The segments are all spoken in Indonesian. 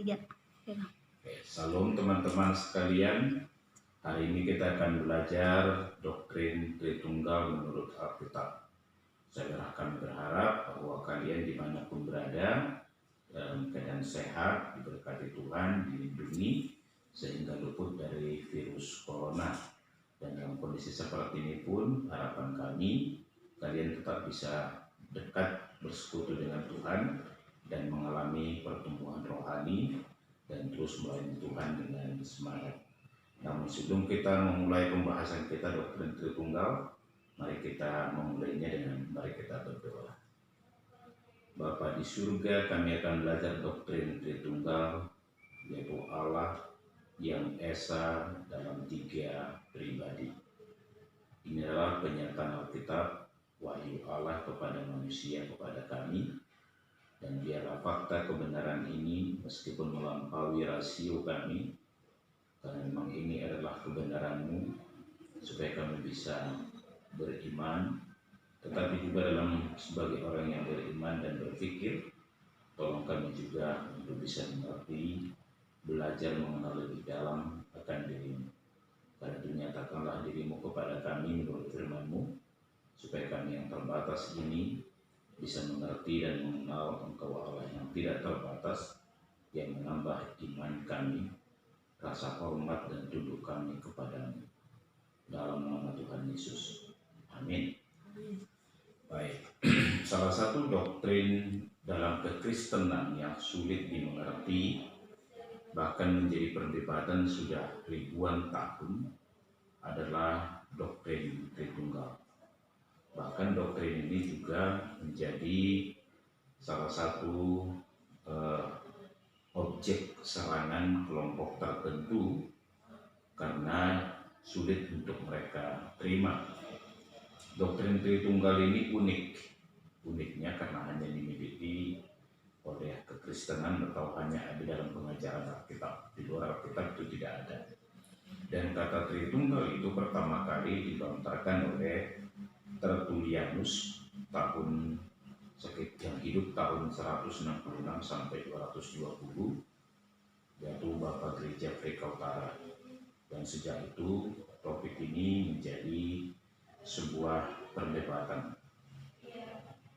3. Salam teman-teman sekalian. Hari ini kita akan belajar doktrin Tritunggal menurut Alkitab. Saya akan berharap bahwa kalian dimanapun berada dalam keadaan sehat, diberkati Tuhan, dilindungi sehingga luput dari virus corona. Dan dalam kondisi seperti ini pun harapan kami kalian tetap bisa dekat bersekutu dengan Tuhan dan mengalami pertumbuhan rohani dan terus melayani Tuhan dengan semangat. Namun sebelum kita memulai pembahasan kita doktrin Tritunggal, mari kita memulainya dengan mari kita berdoa. Bapa di surga, kami akan belajar doktrin Tritunggal, yaitu Allah yang esa dalam 3 pribadi. Ini adalah penyataan Alkitab, wahyu Allah kepada manusia, kepada kami. Dan biarlah fakta kebenaran ini meskipun melampaui rasio kami, karena memang ini adalah kebenaran-Mu, supaya kami bisa beriman, tetapi juga sebagai orang yang beriman dan berpikir, tolong kami juga untuk bisa mengerti, belajar mengenal lebih dalam akan diri-Mu. Karena dinyatakanlah diri-Mu kepada kami menurut firman-Mu, supaya kami yang terbatas ini bisa mengerti dan mengenal Engkau Allah yang tidak terbatas, yang menambah iman kami, rasa hormat dan tunduk kami kepadamu. Dalam nama Tuhan Yesus. Amin. Baik, salah satu doktrin dalam kekristenan yang sulit dimengerti, bahkan menjadi perdebatan sudah ribuan tahun, adalah doktrin Tritunggal. Bahkan doktrin ini juga menjadi salah satu objek serangan kelompok tertentu karena sulit untuk mereka terima. Doktrin Tritunggal ini uniknya karena hanya dimiliki oleh kekristenan atau hanya ada dalam pengajaran Alkitab. Di luar Alkitab itu tidak ada. Dan kata Tritunggal itu pertama kali dilontarkan oleh Tertullianus yang hidup tahun 166 sampai 220, yaitu Bapak Gereja Afrika Utara. Dan sejak itu topik ini menjadi sebuah perdebatan.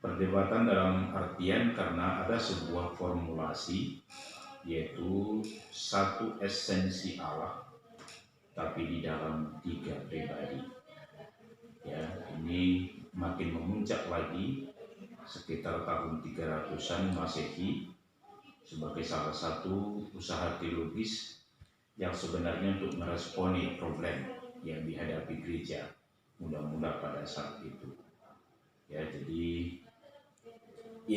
Perdebatan dalam artian karena ada sebuah formulasi, yaitu satu esensi Allah, tapi di dalam 3 pribadi. Ya, ini makin memuncak lagi sekitar tahun 300-an Masehi sebagai salah satu usaha teologis yang sebenarnya untuk meresponi problem yang dihadapi gereja mula-mula pada saat itu. Ya, jadi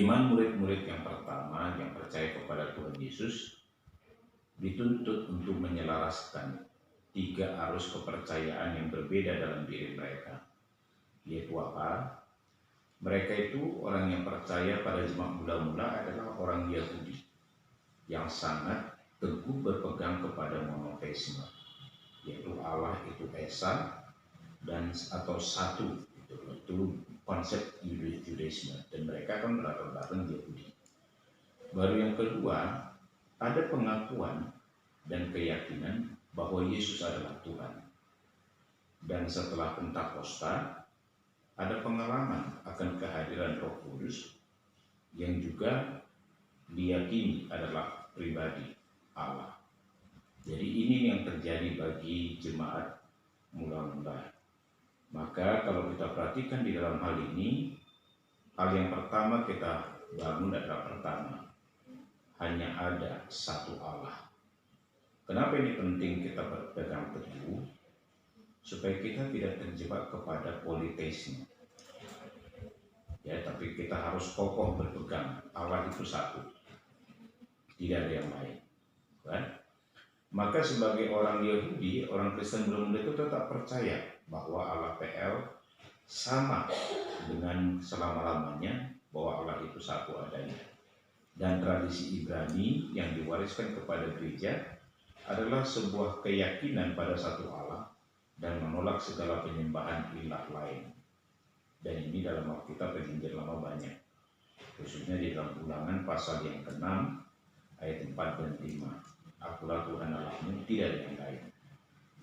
iman murid-murid yang pertama yang percaya kepada Tuhan Yesus dituntut untuk menyelaraskan 3 arus kepercayaan yang berbeda dalam diri mereka. Yaitu apa? Mereka itu orang yang percaya pada jemaat mula-mula adalah orang Yahudi yang sangat teguh berpegang kepada monoteisme, yaitu Allah itu esa dan atau satu, itu konsep Judaisme, dan mereka kan berlatar belakang Yahudi. Baru yang kedua, ada pengakuan dan keyakinan bahwa Yesus adalah Tuhan. Dan setelah Pentakosta, ada pengalaman akan kehadiran Roh Kudus yang juga diyakini adalah pribadi Allah. Jadi ini yang terjadi bagi jemaat mula-mula. Maka kalau kita perhatikan di dalam hal ini, hal yang pertama kita bangun adalah hanya ada satu Allah. Kenapa ini penting kita berpegang teguh? Supaya kita tidak terjebak kepada politeisme. Ya, tapi kita harus kokoh berpegang Allah itu satu, tidak ada yang lain. Kan? Maka sebagai orang Yahudi, orang Kristen belum itu tetap percaya bahwa Allah PL sama dengan selama-lamanya, bahwa Allah itu satu adanya. Dan tradisi Ibrani yang diwariskan kepada gereja adalah sebuah keyakinan pada satu Allah dan menolak segala penyembahan ilah lain. Dan ini dalam Alkitab Perjanjian Lama banyak, khususnya di dalam Ulangan pasal yang ke-6 ayat 4 dan 5. Akulah Tuhan Allahmu, tidak ada yang lain.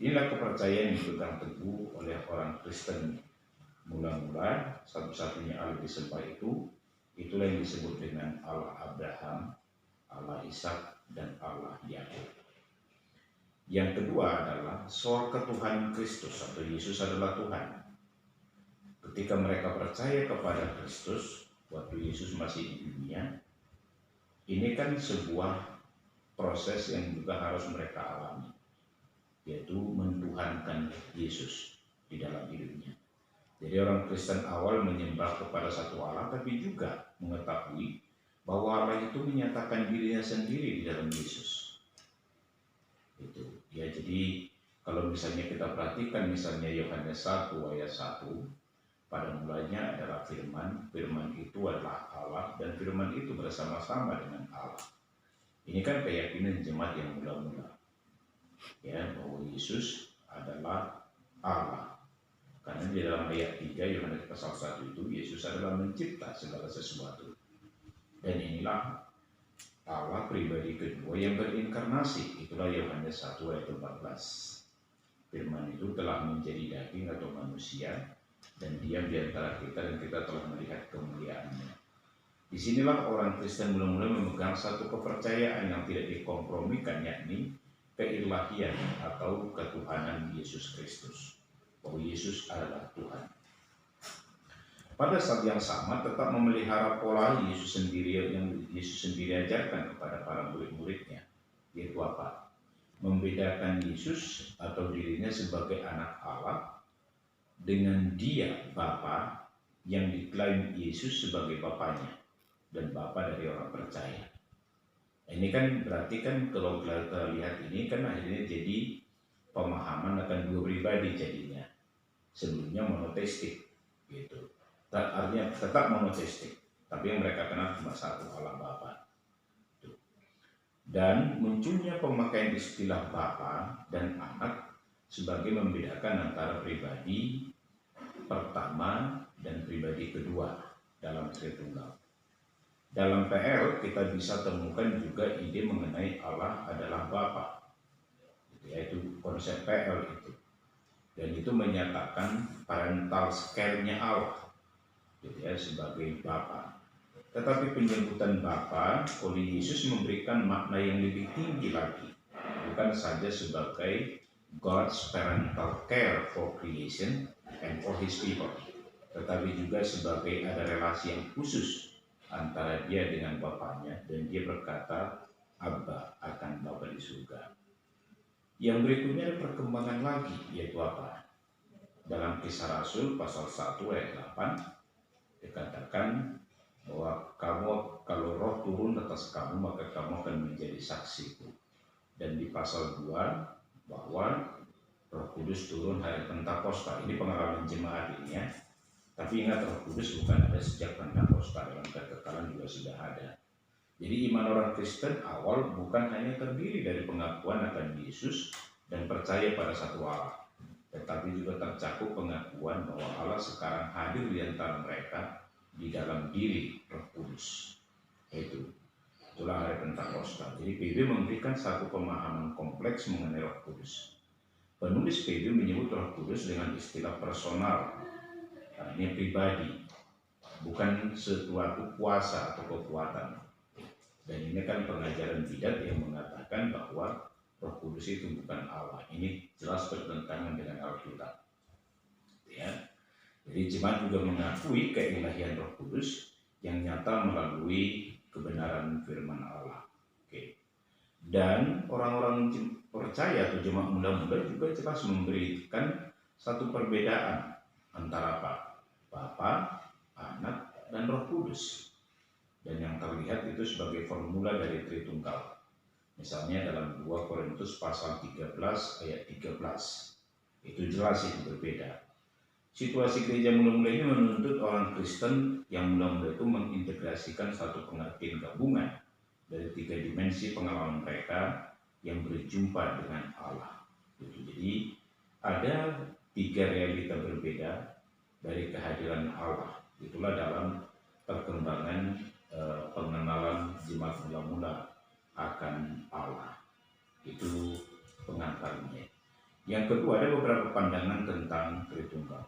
Inilah kepercayaan yang dipegang teguh oleh orang Kristen mula-mula. Satu-satunya Allah disembah itulah yang disebut dengan Allah Abraham, Allah Ishak, dan Allah Yakub. Yang kedua adalah soal ketuhanan Kristus atau Yesus adalah Tuhan. Ketika mereka percaya kepada Kristus waktu Yesus masih di dunia, ini kan sebuah proses yang juga harus mereka alami, yaitu mentuhankan Yesus di dalam hidupnya. Jadi orang Kristen awal menyembah kepada satu Allah, tapi juga mengetahui bahwa Allah itu menyatakan dirinya sendiri di dalam Yesus. Itu ya, jadi kalau misalnya kita perhatikan misalnya Yohanes 1 ayat 1, pada mulanya adalah firman, firman itu adalah Allah, dan firman itu bersama-sama dengan Allah. Ini kan keyakinan jemaat yang mula-mula, ya, bahwa Yesus adalah Allah. Karena di dalam ayat 3 Yohanes pasal 1 itu Yesus adalah mencipta segala sesuatu. Dan inilah Allah pribadi kedua yang berinkarnasi. Itulah Yohanes 1 ayat 14. Firman itu telah menjadi daging atau manusia dan diam di antara kita, dan kita telah melihat kemuliaannya. Disinilah orang Kristen mula-mula memegang satu kepercayaan yang tidak dikompromikan, yakni keilahian atau ketuhanan Yesus Kristus. Bahwa Yesus adalah Tuhan. Pada saat yang sama tetap memelihara pola Yesus sendiri yang Yesus sendiri ajarkan kepada para murid-muridnya, yaitu apa? Membedakan Yesus atau dirinya sebagai anak Allah dengan Dia Bapa yang diklaim Yesus sebagai Bapanya dan Bapa dari orang percaya. Ini kan berarti kan kalau kita lihat ini kan akhirnya jadi pemahaman akan dua pribadi jadinya. Sebelumnya monoteistik gitu. Artinya tetap monoteistik, tapi yang mereka kenal cuma satu, Allah Bapa. Dan munculnya pemakaian istilah Bapa dan Anak sebagai membedakan antara pribadi pertama dan pribadi kedua dalam Tritunggal. Dalam PL kita bisa temukan juga ide mengenai Allah adalah Bapa, yaitu konsep PL itu. Dan itu menyatakan parental scale-nya Allah, gitu ya, sebagai Bapa. Tetapi penyebutan Bapa oleh Yesus memberikan makna yang lebih tinggi lagi, bukan saja sebagai God's parental care for creation and for His people, tetapi juga sebagai ada relasi yang khusus antara Dia dengan Bapaknya, dan Dia berkata Abba akan Bapa di surga. Yang berikutnya ada perkembangan lagi, yaitu apa? Dalam Kisah Rasul pasal 1 ayat 8 dikatakan bahwa kamu, kalau Roh turun atas kamu, maka kamu akan menjadi saksiku. Dan di pasal 2 bahwa Roh Kudus turun hari Pentakosta. Ini pengalaman jemaat ini ya. Tapi ingat, Roh Kudus bukan ada sejak Pentakosta, dalam kekekalan juga sudah ada. Jadi iman orang Kristen awal bukan hanya terdiri dari pengakuan akan Yesus dan percaya pada satu Allah, tetapi juga tercakup pengakuan bahwa Allah sekarang hadir di antara mereka di dalam diri Roh Kudus. Itulah hari Pentakosta. Jadi PB memberikan satu pemahaman kompleks mengenai Roh Kudus. Penulis PB menyebut Roh Kudus dengan istilah personal, artinya pribadi, bukan suatu kuasa atau kekuatan. Dan ini kan pengajaran bidat yang mengatakan bahwa Roh Kudus itu bukan Allah. Ini jelas bertentangan dengan Alkitab. Ya. Jadi jemaat juga mengakui keilahian Roh Kudus yang nyata melalui kebenaran firman Allah. Oke. Dan orang-orang percaya atau jemaat muda-muda juga jelas memberikan satu perbedaan antara apa? Bapa, Anak, dan Roh Kudus. Dan yang terlihat itu sebagai formula dari Tritunggal. Misalnya dalam 2 Korintus pasal 13 ayat 13. Itu jelas itu berbeda. Situasi gereja mula-mula ini menuntut orang Kristen yang mula-mula itu mengintegrasikan satu pengertian gabungan dari 3 dimensi pengalaman mereka yang berjumpa dengan Allah. Jadi ada 3 realita berbeda dari kehadiran Allah. Itulah dalam perkembangan pengenalan jemaat mula-mula akan Allah. Itu pengantarnya. Yang kedua, ada beberapa pandangan tentang Tritunggal.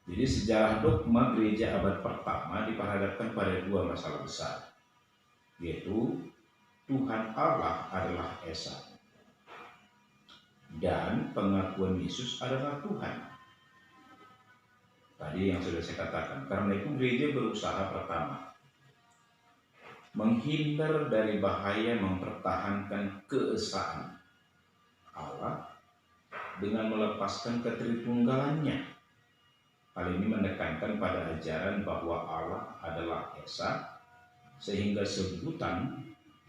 Jadi sejarah dogma gereja abad pertama diperhadapkan pada dua masalah besar, yaitu Tuhan Allah adalah Esa dan pengakuan Yesus adalah Tuhan. Tadi yang sudah saya katakan, karena itu gereja berusaha pertama menghindar dari bahaya mempertahankan keesaan Allah dengan melepaskan ketritunggalannya. Hal ini menekankan pada ajaran bahwa Allah adalah Esa, sehingga sebutan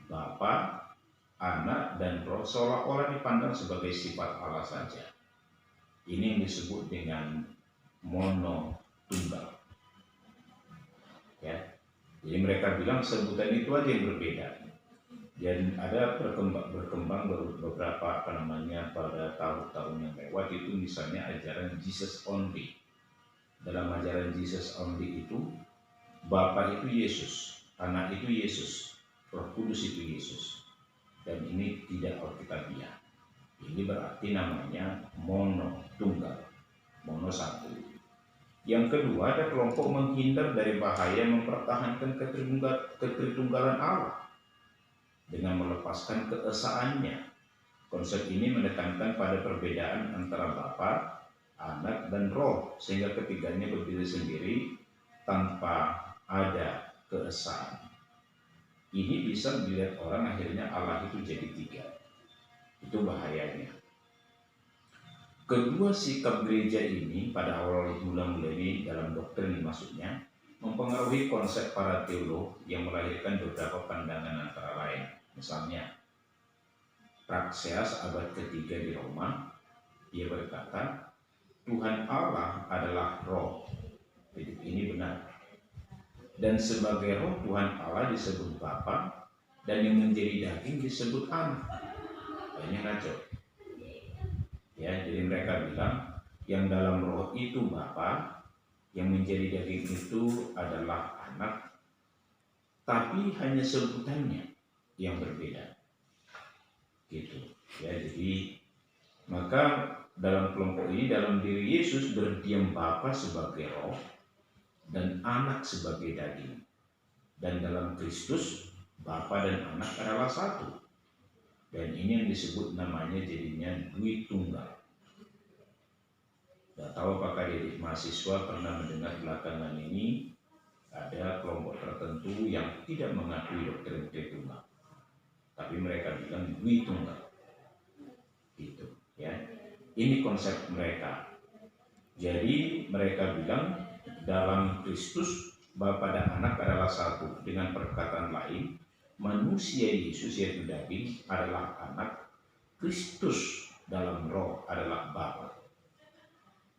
Bapa, Anak, dan Roh seolah-olah dipandang sebagai sifat Allah saja. Ini yang disebut dengan monotunggal. Ya, jadi mereka bilang sebutan itu aja yang berbeda. Dan ada berkembang beberapa pada tahun-tahun yang lewat itu, misalnya ajaran Jesus only. Dalam ajaran Jesus only itu, Bapa itu Yesus, Anak itu Yesus, Roh Kudus itu Yesus. Dan ini tidak alkitabiah. Ini berarti namanya monotunggal, mono satu. Yang kedua, ada kelompok menghindar dari bahaya mempertahankan ketritunggalan Allah dengan melepaskan keesaannya. Konsep ini menekankan pada perbedaan antara Bapa, Anak, dan Roh, sehingga ketiganya berdiri sendiri tanpa ada keesaan. Ini bisa dilihat orang akhirnya Allah itu jadi tiga. Itu bahayanya. Kedua sikap gereja ini pada awal mula-mula ini dalam doktrin maksudnya mempengaruhi konsep para teolog yang melahirkan beberapa pandangan antara lain. Misalnya Praxeas abad ketiga di Roma, dia berkata Tuhan Allah adalah Roh. Ini benar. Dan sebagai Roh, Tuhan Allah disebut Bapa, dan yang menjadi daging disebut Anak. Ini ngaco. Ya, jadi mereka bilang yang dalam Roh itu Bapa, yang menjadi daging itu adalah Anak, tapi hanya sebutannya yang berbeda. Gitu. Ya, jadi maka dalam kelompok ini, dalam diri Yesus berdiam Bapa sebagai Roh dan Anak sebagai daging. Dan dalam Kristus Bapa dan Anak adalah satu. Dan ini yang disebut namanya jadinya Dwitunggal. Tidak tahu apakah jadi mahasiswa pernah mendengar belakangan ini ada kelompok tertentu yang tidak mengakui doktrin Tritunggal, tapi mereka bilang Dwitunggal. Gitu, ya. Ini konsep mereka. Jadi mereka bilang dalam Kristus Bapa dan Anak adalah satu. Dengan perkataan lain, manusia Yesus yaitu daging adalah Anak, Kristus dalam Roh adalah Bapa.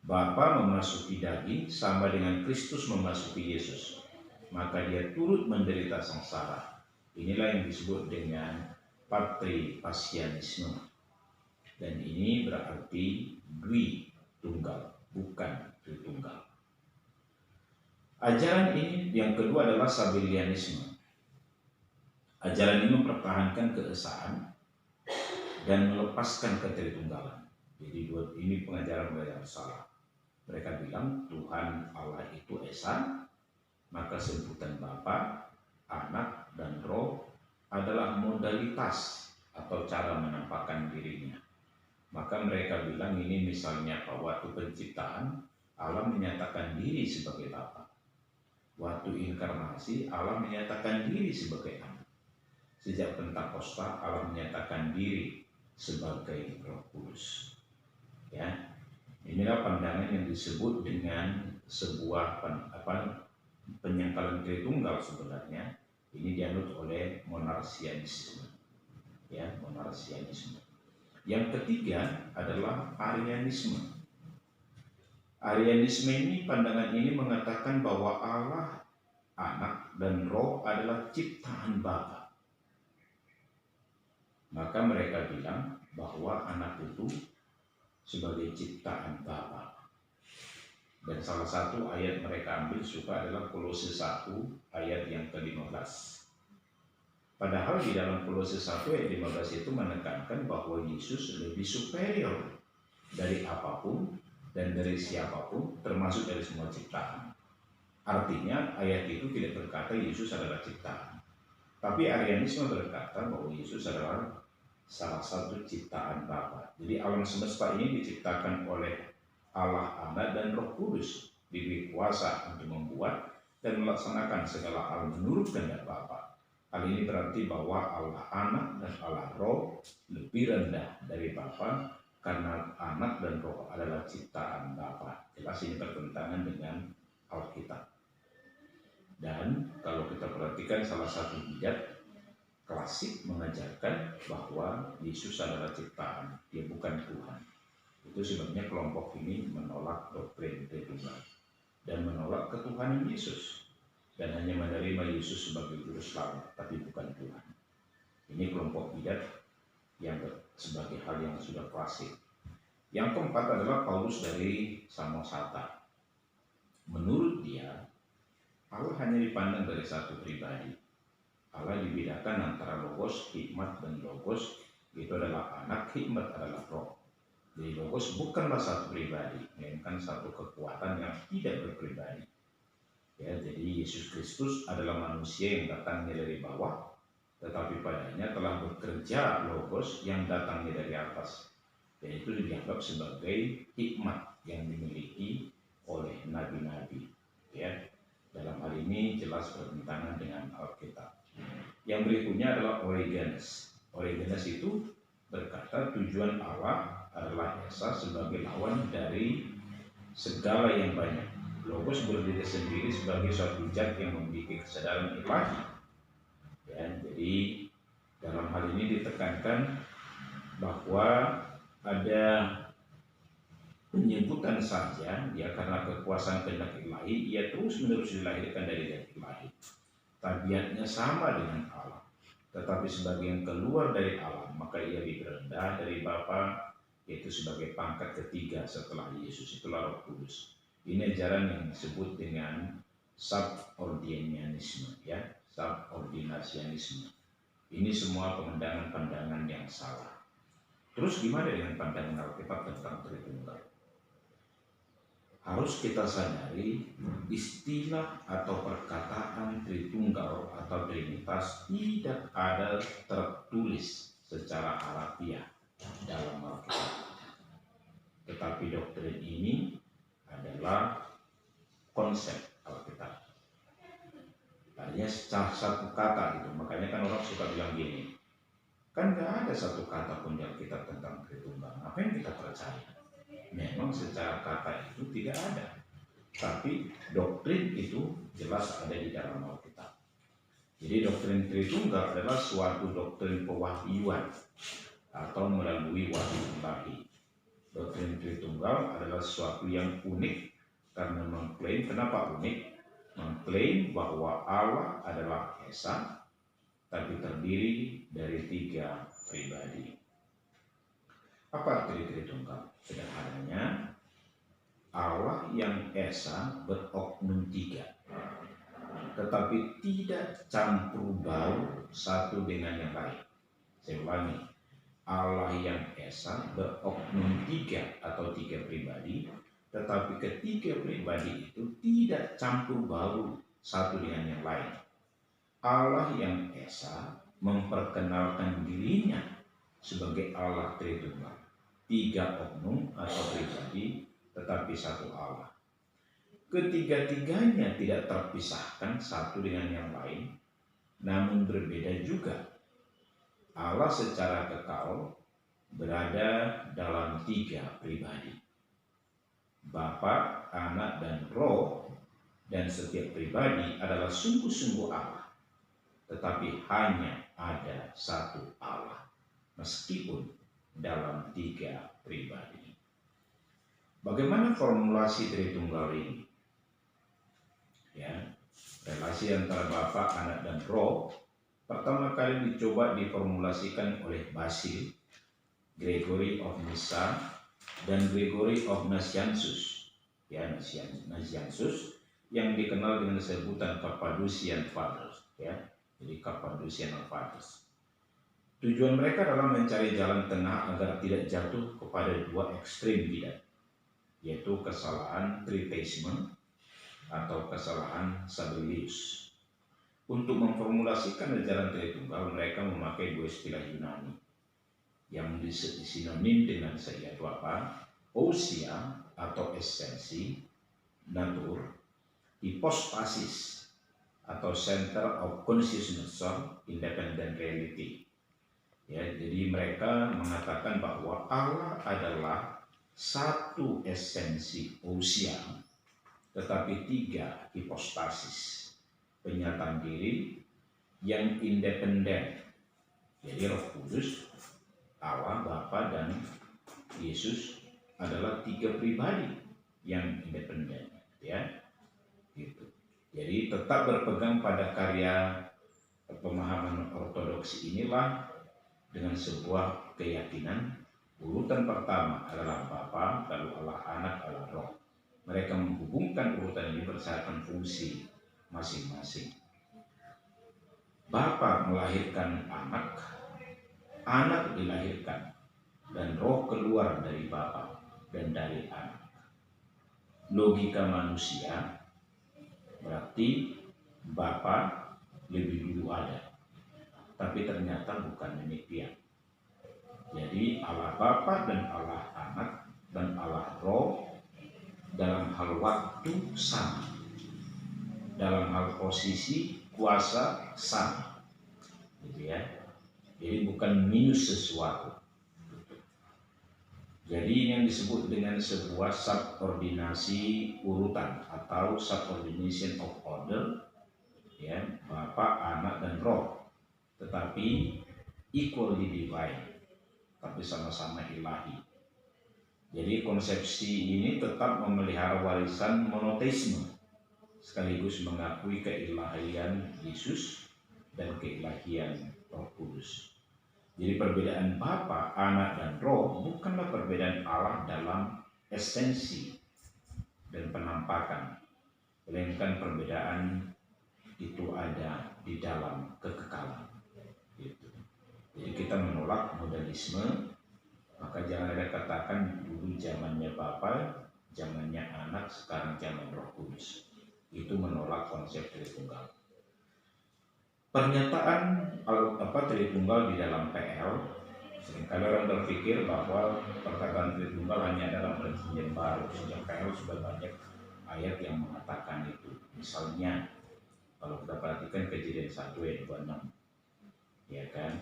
Bapa memasuki daging sama dengan Kristus memasuki Yesus, maka dia turut menderita sengsara. Inilah yang disebut dengan patripasianisme. Dan ini berarti Dwitunggal, bukan Tritunggal. Ajaran ini yang kedua adalah Sabellianisme. Ajaran ini mempertahankan keesaan dan melepaskan ketritunggalan. Jadi ini pengajaran salah. Mereka bilang Tuhan Allah itu Esa, maka sebutan Bapa, Anak, dan Roh adalah modalitas atau cara menampakkan dirinya. Maka mereka bilang ini misalnya waktu penciptaan Allah menyatakan diri sebagai Bapa. Waktu inkarnasi Allah menyatakan diri sebagai Anak. Sejak Pentakosta Allah menyatakan diri sebagai Roh Kudus. Ya, inilah pandangan yang disebut dengan sebuah penyangkalan Tritunggal sebenarnya. Ini dianut oleh monarsianisme. Ya, monarsianisme. Yang ketiga adalah Arianisme. Arianisme ini, pandangan ini mengatakan bahwa Allah, Anak, dan Roh adalah ciptaan Bapa. Maka mereka bilang bahwa Anak itu sebagai ciptaan Bapa. Dan salah satu ayat mereka ambil suka adalah Kolose 1 ayat yang ke-15. Padahal di dalam Kolose 1 ayat 15 itu menekankan bahwa Yesus lebih superior dari apapun dan dari siapapun, termasuk dari semua ciptaan. Artinya ayat itu tidak berkata Yesus adalah ciptaan, tapi Arianisme berkata bahwa Yesus adalah salah satu ciptaan Bapa. Jadi alam semesta ini diciptakan oleh Allah Anak dan Roh Kudus, diberi kuasa untuk membuat dan melaksanakan segala hal menurut kehendak Bapa. Hal ini berarti bahwa Allah Anak dan Allah Roh lebih rendah dari Bapa karena Anak dan Roh adalah ciptaan Bapa. Jelas ini bertentangan dengan Alkitab. Dan kalau kita perhatikan salah satu bidat klasik mengajarkan bahwa Yesus adalah ciptaan, dia bukan Tuhan. Itu sebabnya kelompok ini menolak doktrin Tritunggal dan menolak ketuhanan Yesus, dan hanya menerima Yesus sebagai juru selamat, tapi bukan Tuhan. Ini kelompok bidat yang sebagai hal yang sudah klasik. Yang keempat adalah Paulus dari Samosata. Menurut dia, Allah hanya dipandang dari satu pribadi. Allah dibedakan antara logos, hikmat, dan logos itu adalah anak, hikmat adalah roh. Jadi logos bukanlah satu pribadi, melainkan satu kekuatan yang tidak berpribadi. Ya, jadi Yesus Kristus adalah manusia yang datangnya dari bawah, tetapi padanya telah bekerja logos yang datangnya dari atas. Dan itu dianggap sebagai hikmat yang dimiliki oleh nabi-nabi. Ya, dalam hal ini jelas bertentangan dengan Alkitab. Yang berikutnya adalah Origenes. Origenes itu berkata tujuan Allah adalah Esa sebagai lawan dari segala yang banyak. Logos berdiri sendiri sebagai suatu zat yang memiliki kesadaran ilahi. Ya, jadi dalam hal ini ditekankan bahwa ada penyebutan saja, ya, karena kekuasaan kehendak ilahi, ia terus menerus dilahirkan dari zat ilahi. Tabiatnya sama dengan Allah, tetapi sebagai yang keluar dari Allah, maka ia lebih rendah dari Bapa, yaitu sebagai pangkat ketiga setelah Yesus, itulah Roh Kudus. Ini ajaran yang disebut dengan subordinasianisme, ya, subordinasianisme. Ini semua pandangan-pandangan yang salah. Terus gimana dengan pandangan Alkitab tentang Tritunggal? Harus kita sadari istilah atau perkataan Tritunggal atau Trinitas tidak ada tertulis secara harafiah dalam Alkitab. Tetapi doktrin ini adalah konsep Alkitab. Hanya satu kata gitu. Makanya kan orang suka bilang gini, kan nggak ada satu kata pun di Alkitab tentang Tritunggal. Apa yang kita percaya? Memang secara kata itu tidak ada, tapi doktrin itu jelas ada di dalam Alkitab. Jadi doktrin Tritunggal adalah suatu doktrin pewahyuan atau melalui wahyu ilahi. Doktrin Tritunggal adalah sesuatu yang unik karena mengklaim, kenapa unik? Mengklaim bahwa Allah adalah Esa, tapi terdiri dari 3 pribadi. Apa arti Tritunggal? Sederhananya, Allah yang Esa beroknum 3, tetapi tidak campur baur satu dengan yang lain. Saya ulangi, Allah yang Esa beroknum 3 atau 3 pribadi, tetapi ketiga pribadi itu tidak campur baur satu dengan yang lain. Allah yang Esa memperkenalkan dirinya sebagai Allah Tritunggal, 3 oknum atau pribadi, tetapi satu Allah. Ketiga-tiganya tidak terpisahkan satu dengan yang lain, namun berbeda juga. Allah secara kekal berada dalam 3 pribadi, Bapa, Anak, dan Roh, dan setiap pribadi adalah sungguh-sungguh Allah, tetapi hanya ada satu Allah, meskipun dalam 3 pribadi. Bagaimana formulasi Tritunggal ini? Ya, relasi antara Bapa, Anak, dan Roh pertama kali dicoba diformulasikan oleh Basil, Gregory of Nyssa, dan Gregory of Nazianzus. Ya, Nazianzus yang dikenal dengan sebutan Cappadocian Fathers. Ya, jadi Cappadocian Fathers. Tujuan mereka adalah mencari jalan tengah agar tidak jatuh kepada dua ekstrim bidat, yaitu kesalahan tritheisme atau kesalahan Sabellius. Untuk memformulasikan ajaran Tritunggal, mereka memakai dua istilah Yunani yang disinonim dengan yaitu apa? Ousia atau esensi, natur, hypostasis atau center of consciousness, independent reality. Ya, jadi mereka mengatakan bahwa Allah adalah satu esensi ousia, tetapi tiga hipostasis, penyataan diri yang independen. Jadi Roh Kudus, Allah, Bapa, dan Yesus adalah tiga pribadi yang independen, ya. Gitu. Jadi tetap berpegang pada karya pemahaman ortodoksi inilah dengan sebuah keyakinan urutan pertama adalah Bapa, lalu Allah Anak, Allah Roh. Mereka menghubungkan urutan ini berdasarkan fungsi masing-masing. Bapa melahirkan anak, anak dilahirkan, dan roh keluar dari Bapa dan dari anak. Logika manusia berarti Bapa lebih dulu ada, tapi ternyata bukan demikian. Jadi Allah Bapa dan Allah Anak dan Allah Roh dalam hal waktu sama, dalam hal posisi kuasa sama, gitu ya. Jadi bukan minus sesuatu. Jadi yang disebut dengan sebuah subordinasi urutan atau subordination of order, ya, Bapa, Anak, dan Roh, tetapi equally divine, tapi sama-sama ilahi. Jadi konsepsi ini tetap memelihara warisan monoteisme, sekaligus mengakui keilahian Yesus dan keilahian Roh Kudus. Jadi perbedaan Bapa, Anak, dan Roh bukanlah perbedaan Allah dalam esensi dan penampakan, melainkan perbedaan itu ada di dalam kekekalan. Gitu. Jadi kita menolak modalisme, maka jangan ada katakan dulu zamannya Bapa, zamannya Anak, sekarang zaman Roh Kudus. Itu menolak konsep Tritunggal. Pernyataan Tritunggal di dalam PL, seringkali orang berpikir bahwa perkataan Tritunggal hanya dalam Perjanjian Baru. Sejak PL sudah banyak ayat yang mengatakan itu. Misalnya kalau kita perhatikan Kejadian 1 ayat 26, ya kan,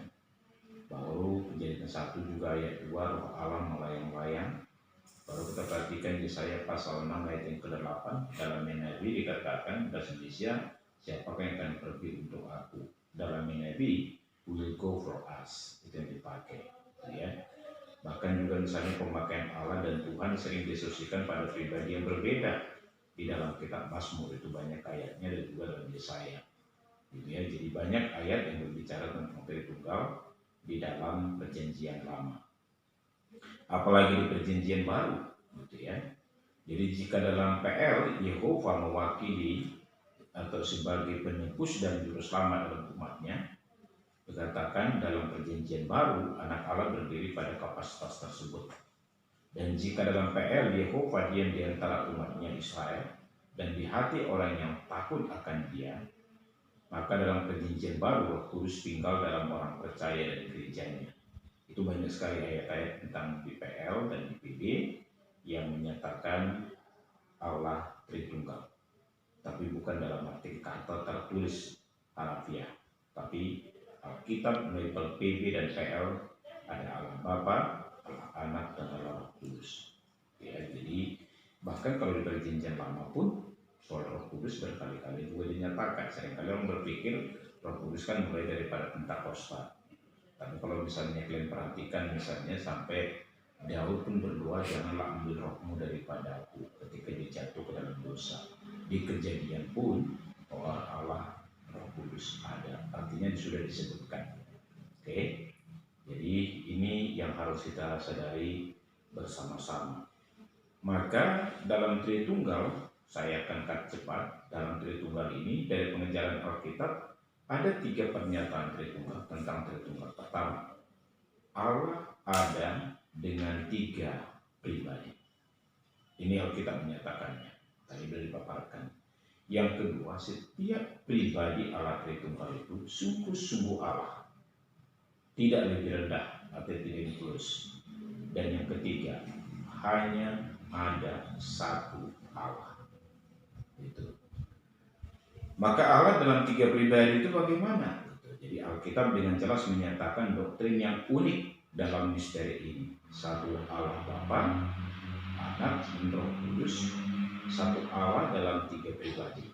baru Kejadian 1 juga ayat 2, Roh Allah melayang-layang. Baru kita perhatikan Yesaya pasal 6 ayat yang ke-8, dalam Nabi dikatakan bahasa Indonesia, siapakah yang akan pergi untuk aku? Dalam Nabi, will go for us. Itu yang dipakai, ya. Bahkan juga misalnya pemakaian Allah dan Tuhan sering disosikan pada pribadi yang berbeda. Di dalam kitab Mazmur itu banyak ayatnya, dan juga dalam Yesaya, gitu ya. Jadi banyak ayat yang berbicara tentang Tritunggal di dalam Perjanjian Lama, apalagi di Perjanjian Baru, gitu ya. Jadi jika dalam PL Yehova mewakili atau sebagai penebus dan juru selamat dalam umatnya, dikatakan dalam Perjanjian Baru Anak Allah berdiri pada kapasitas tersebut. Dan jika dalam PL Yehova diam di antara umatnya Israel dan di hati orang yang takut akan Dia, maka dalam Perjanjian Baru Roh Kudus tinggal dalam orang percaya dan gerejanya. Itu banyak sekali ayat-ayat tentang di PL dan di PB yang menyatakan Allah Tritunggal, tapi bukan dalam arti kata tertulis harafiah, tapi Alkitab melabel PB dan PL ada Allah Bapa, Allah Anak, dan Allah Roh Kudus. Ya, jadi bahkan kalau di Perjanjian Lama pun soal Roh Kudus berkali-kali juga dinyatakan. Seringkali orang berpikir Roh Kudus kan mulai daripada Pentakosta. Tapi kalau misalnya kalian perhatikan, misalnya sampai Daud pun berdoa, janganlah ambil rohmu daripada aku, ketika dia jatuh ke dalam dosa. Di Kejadian pun bahwa Allah Roh Kudus ada, artinya sudah disebutkan. Oke, jadi ini yang harus kita sadari bersama-sama. Maka dalam Tritunggal, saya akan cut cepat, dalam Tritunggal ini dari pengejaran Alkitab Ada 3 pernyataan Tritunggal tentang Tritunggal. Pertama, Allah ada dengan 3 pribadi. Ini Alkitab menyatakannya. Tadi sudah dipaparkan. Yang kedua, setiap pribadi Allah Tritunggal itu sungguh-sungguh Allah. Tidak lebih rendah atau tidak influence. Dan yang ketiga, hanya ada satu Allah. Itu. Maka Allah dalam 3 pribadi itu bagaimana? Jadi Alkitab dengan jelas menyatakan doktrin yang unik dalam misteri ini. Satu Allah Bapa, Anak, dan Roh Kudus, satu Allah dalam 3 pribadi.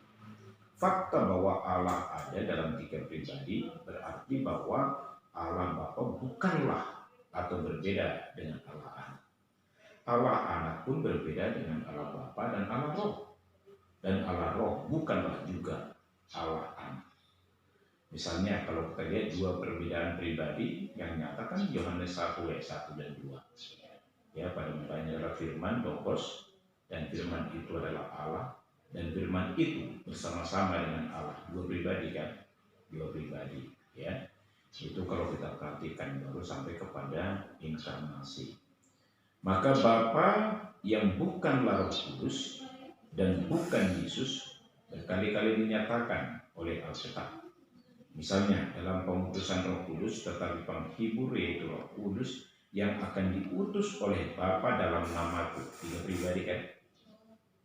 Fakta bahwa Allah ada dalam 3 pribadi berarti bahwa Allah Bapa bukanlah atau berbeda dengan Allah Anak. Allah Anak pun berbeda dengan Allah Bapa dan Allah Roh. Dan Allah Roh bukanlah juga Allah Anak. Misalnya kalau kita lihat 2 perbedaan pribadi yang nyatakan Yohanes 1 ayat 1 dan 2. Ya, pada mulanya adalah firman Logos, dan firman itu adalah Allah, dan firman itu bersama-sama dengan Allah. 2 pribadi kan? 2 pribadi, ya. Itu kalau kita perhatikan baru sampai kepada inkarnasi. Maka Bapa yang bukanlah Roh Kudus dan bukan Yesus berkali-kali dinyatakan oleh Alkitab. Misalnya dalam pengutusan Roh Kudus tetapi penghibur yaitu Roh Kudus yang akan diutus oleh Bapa dalam namaku. 3 pribadi kan?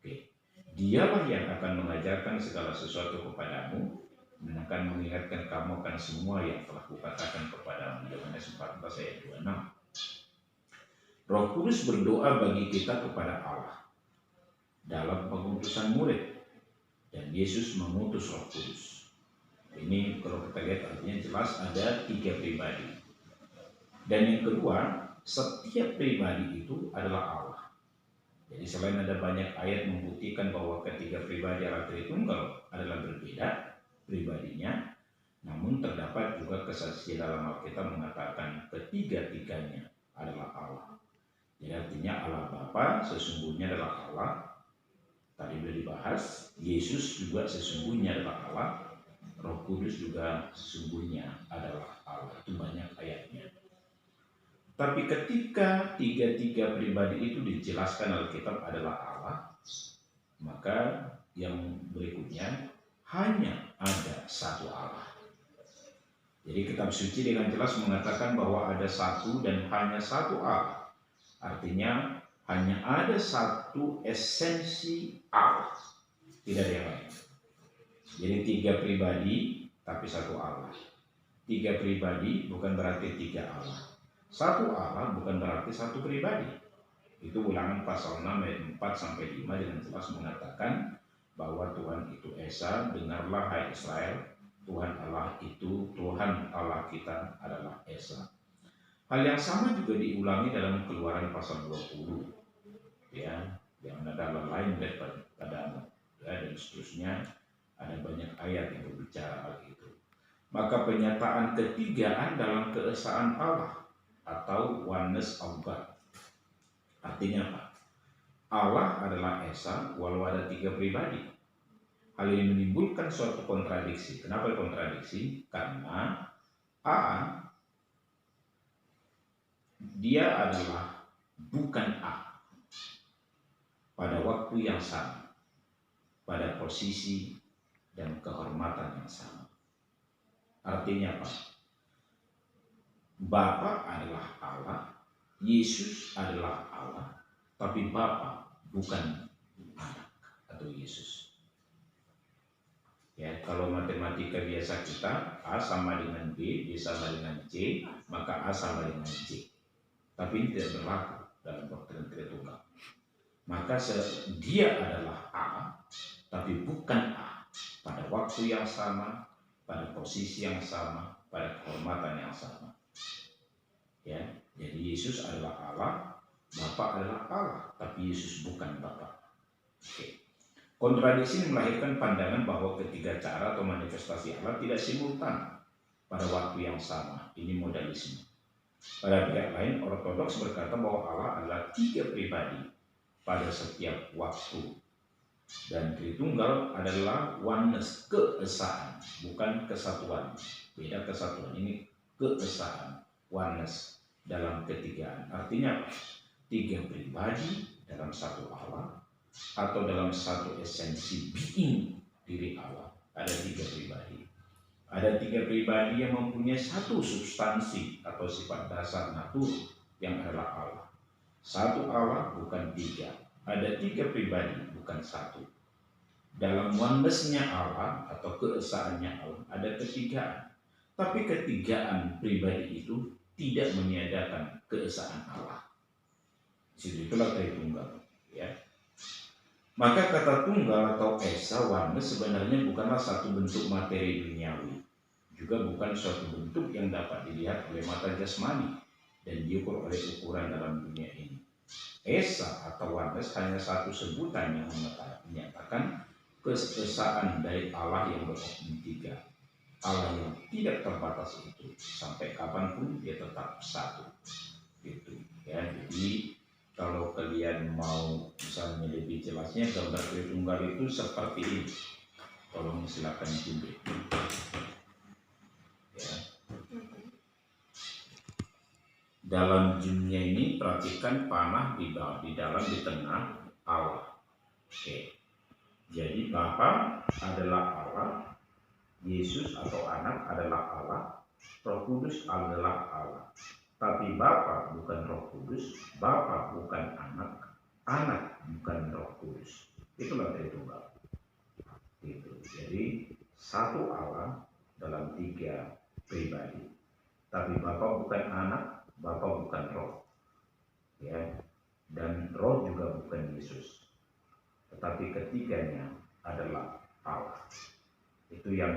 Oke. Dialah yang akan mengajarkan segala sesuatu kepadamu dan akan mengingatkan kamu akan semua yang telah kukatakan kepadamu. Yohanes 14 ayat 26. Roh Kudus berdoa bagi kita kepada Allah dalam pengutusan murid, dan Yesus mengutus Roh Kudus. Ini kalau kita lihat artinya jelas ada 3 pribadi. Dan yang kedua, setiap pribadi itu adalah Allah. Jadi selain ada banyak ayat membuktikan bahwa ketiga pribadi Allah Tritunggal adalah berbeda pribadinya, namun terdapat juga kesaksian dalam Alkitab mengatakan ketiga-tiganya adalah Allah. Jadi artinya Allah Bapa sesungguhnya adalah Allah. Tadi sudah dibahas, Yesus juga sesungguhnya adalah Allah, Roh Kudus juga sesungguhnya adalah Allah. Itu banyak ayatnya. Tapi ketika 3 pribadi itu dijelaskan Alkitab adalah Allah, maka yang berikutnya hanya ada satu Allah. Jadi kitab suci dengan jelas mengatakan bahwa ada satu dan hanya satu Allah. Artinya hanya ada satu esensi Allah, tidak ada yang lain. Jadi 3 pribadi tapi satu Allah. 3 pribadi bukan berarti 3 Allah. Satu Allah bukan berarti satu pribadi. Itu Ulangan pasal 6 ayat 4-5 dengan jelas mengatakan bahwa Tuhan itu Esa, dengarlah hai Israel, Tuhan Allah itu, Tuhan Allah kita adalah Esa. Hal yang sama juga diulangi dalam Keluaran pasal 20. Ya, yang ada lain daripada ya, dan seterusnya. Ada banyak ayat yang berbicara hal itu. Maka penyataan ketigaan dalam keesaan Allah atau oneness of God. Artinya apa? Allah adalah Esa walau ada 3 pribadi. Hal ini menimbulkan suatu kontradiksi. Kenapa kontradiksi? Karena A dia adalah bukan A pada waktu yang sama, pada posisi dan kehormatan yang sama. Artinya apa? Bapa adalah Allah, Yesus adalah Allah, tapi Bapa bukan anak atau Yesus. Ya, kalau matematika biasa kita A sama dengan B, B sama dengan C, maka A sama dengan C. Tapi ini tidak berlaku dalam doktrin Tritunggal. Maka dia adalah A, tapi bukan A pada waktu yang sama, pada posisi yang sama, pada kehormatan yang sama. Ya, jadi Yesus adalah Allah, Bapa adalah Allah, tapi Yesus bukan Bapa. Oke. Kontradiksi ini melahirkan pandangan bahwa ketiga cara atau manifestasi Allah tidak simultan pada waktu yang sama. Ini modalisme. Pada pihak lain, Ortodoks berkata bahwa Allah adalah 3 pribadi pada setiap waktu. Dan Tritunggal adalah oneness, keesaan, bukan kesatuan. Beda kesatuan, ini keesaan, oneness dalam ketigaan. Artinya apa? 3 pribadi dalam satu Allah, atau dalam satu esensi being diri Allah. Ada 3 pribadi. Ada 3 pribadi yang mempunyai satu substansi atau sifat dasar natur yang adalah Allah. Satu Allah, bukan 3. Ada 3 pribadi, bukan satu. Dalam oneness-nya Allah atau keesaannya Allah ada ketigaan. Tapi ketigaan pribadi itu tidak meniadakan keesaan Allah. Itulah Tritunggal. Ya. Maka kata tunggal atau esa, oneness sebenarnya bukanlah satu bentuk materi duniawi. Juga bukan suatu bentuk yang dapat dilihat oleh mata jasmani dan diukur oleh ukuran dalam dunia ini. Esa atau oneness hanya satu sebutan yang menyatakan keesaan dari Allah yang beroknum 3. Allah yang tidak terbatas itu sampai kapanpun dia tetap satu. Gitu ya. Jadi kalau kalian mau misalnya lebih jelasnya, gambar Tritunggal itu seperti ini. Tolong silakan tunjuk. Ya. Dalam dunia ini perhatikan panah di dalam di tengah Allah. Oke. Jadi Bapa adalah Allah, Yesus atau anak adalah Allah, Roh Kudus adalah Allah. Tapi Bapa bukan Roh Kudus, Bapa bukan anak, anak bukan Roh Kudus. Itulah Tritunggal. Gitu. Jadi satu Allah dalam 3 pribadi. Tapi Bapa bukan anak, Bapa bukan Roh. Ya. Dan Roh juga bukan Yesus. Tetapi ketiganya adalah Allah. Itu yang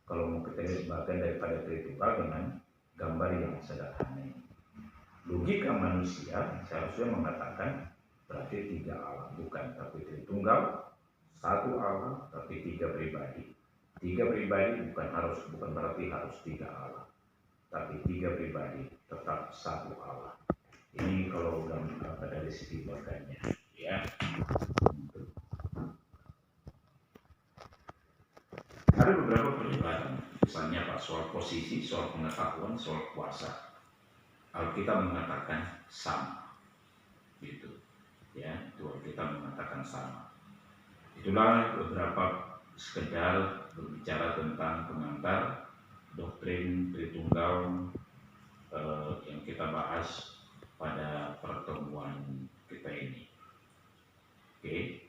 kalau mau kita lihat bagian daripada Tritunggal dengan gambar yang sederhana ini. Logika manusia seharusnya mengatakan berarti 3 Allah, bukan, tapi Tritunggal, satu Allah tapi 3 pribadi. 3 pribadi bukan berarti harus 3 Allah, tapi 3 pribadi tetap satu Allah. Ini kalau dari segi bagiannya, ya. Ada beberapa perdebatan, misalnya Pak, soal posisi, soal pengetahuan, soal kuasa. Alkitab mengatakan sama, gitu, ya. Itu Alkitab mengatakan sama. Itulah beberapa sekedar berbicara tentang pengantar doktrin Tritunggal yang kita bahas pada pertemuan kita ini. Oke.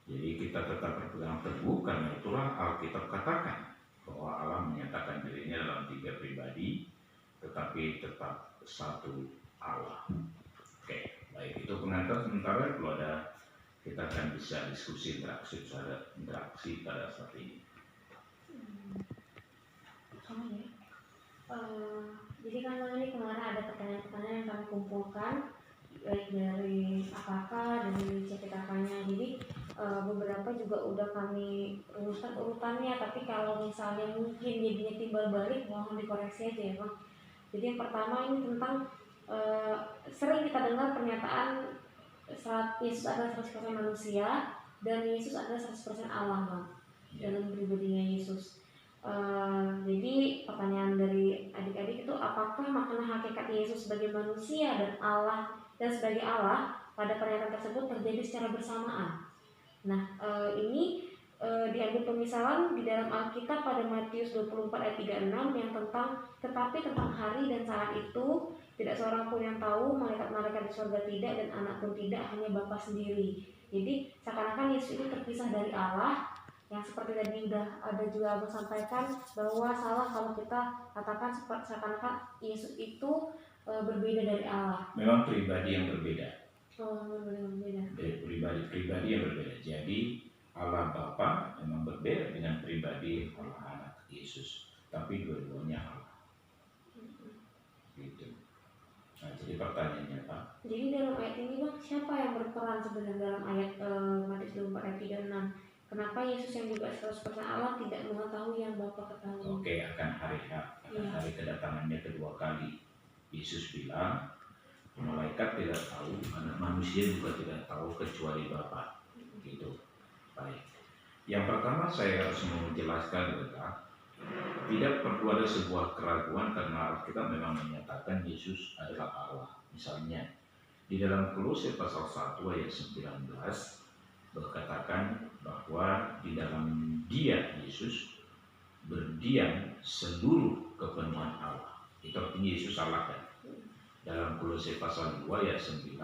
Jadi kita tetap berpegang teguh karena itulah Alkitab katakan bahwa Allah menyatakan dirinya dalam 3 pribadi, tetapi tetap satu Allah. Oke, baik, itu pengantar sementara. Kalau ada, kita akan bisa diskusi interaksi pada saat ini. Jadi kan ini kemarin ada pertanyaan-pertanyaan yang kami kumpulkan baik dari apakah dan dari CPKK-nya. Jadi beberapa juga udah kami rumuskan urutannya, tapi kalau misalnya mungkin jadinya timbal balik mohon dikoreksi aja ya Bang. Jadi yang pertama ini tentang sering kita dengar pernyataan Yesus adalah 100% manusia dan Yesus adalah 100% Allah Bang, dalam pribadinya Yesus. Jadi pertanyaan dari adik-adik itu, apakah makna hakikat Yesus sebagai manusia dan Allah dan sebagai Allah pada pernyataan tersebut terjadi secara bersamaan? Nah, ini diambil pemisalan di dalam Alkitab pada Matius 24 ayat 36 yang tetapi tentang hari dan saat itu tidak seorang pun yang tahu, malaikat-malaikat di surga tidak dan anak pun tidak, hanya Bapa sendiri. Jadi seakan-akan Yesus itu terpisah dari Allah, yang seperti tadi udah ada juga Abang sampaikan bahwa salah kalau kita katakan seakan-akan Yesus itu berbeda dari Allah. Memang pribadi yang berbeda. Berbeda. Pribadi yang berbeda. Jadi Allah Bapa memang berbeda dengan pribadi Allah Anak Yesus, tapi dua-duanya Allah. Gitu. Nah, jadi pertanyaannya Pak. Jadi dalam ayat ini Bang, siapa yang berperan sebenarnya dalam ayat Matius 24 ayat 36? Kenapa Yesus yang juga 100% Allah tidak mengetahui yang Bapa ketahui? Oke, akan hari kedatangannya kedua kali. Yesus bilang, malaikat tidak tahu, anak manusia juga tidak tahu kecuali Bapa. Gitu. Baik. Yang pertama saya harus menjelaskan adalah tidak perlu ada sebuah keraguan karena Alkitab memang menyatakan Yesus adalah Allah. Misalnya di dalam Kolose pasal 1 ayat 19 berkatakan bahwa di dalam Dia Yesus berdiam seluruh kepenuhan Allah. Itu artinya Yesus Allah kan. Dalam Kolose pasal 2 ayat 9,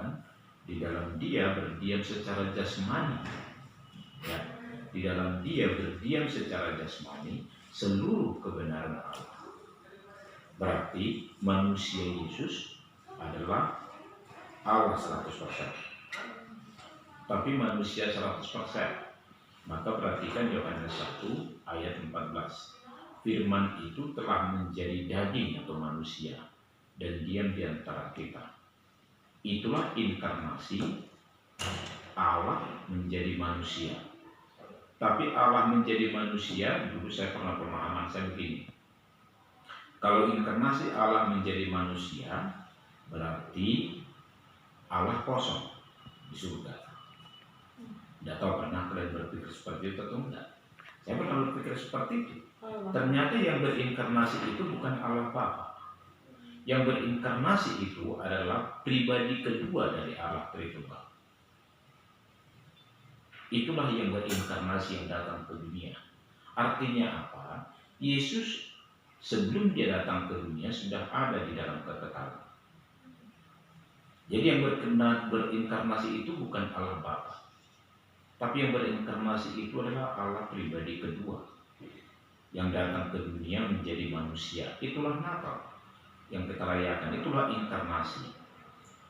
di dalam Dia berdiam secara jasmani. Ya, di dalam Dia berdiam secara jasmani seluruh kebenaran Allah. Berarti manusia Yesus adalah Allah 100%. Tapi manusia 100%. Maka perhatikan Yohanes 1 ayat 14. Firman itu telah menjadi daging atau manusia dan diam di antara kita. Itulah inkarnasi, Allah menjadi manusia. Tapi Allah menjadi manusia, dulu saya pernah pemahaman saya begini. Kalau inkarnasi Allah menjadi manusia, berarti Allah kosong di surga. Tidak tahu pernah kalian berpikir seperti itu atau enggak? Saya pernah berpikir seperti itu. Ternyata yang berinkarnasi itu bukan Allah Bapa. Yang berinkarnasi itu adalah pribadi kedua dari Allah Tritunggal. Itulah yang berinkarnasi yang datang ke dunia. Artinya apa? Yesus sebelum dia datang ke dunia sudah ada di dalam kekekalan. Jadi yang berinkarnasi itu bukan Allah Bapa. Tapi yang berinkarnasi itu adalah Allah pribadi kedua yang datang ke dunia menjadi manusia. Itulah Natal yang kita rayakan. Itulah inkarnasi.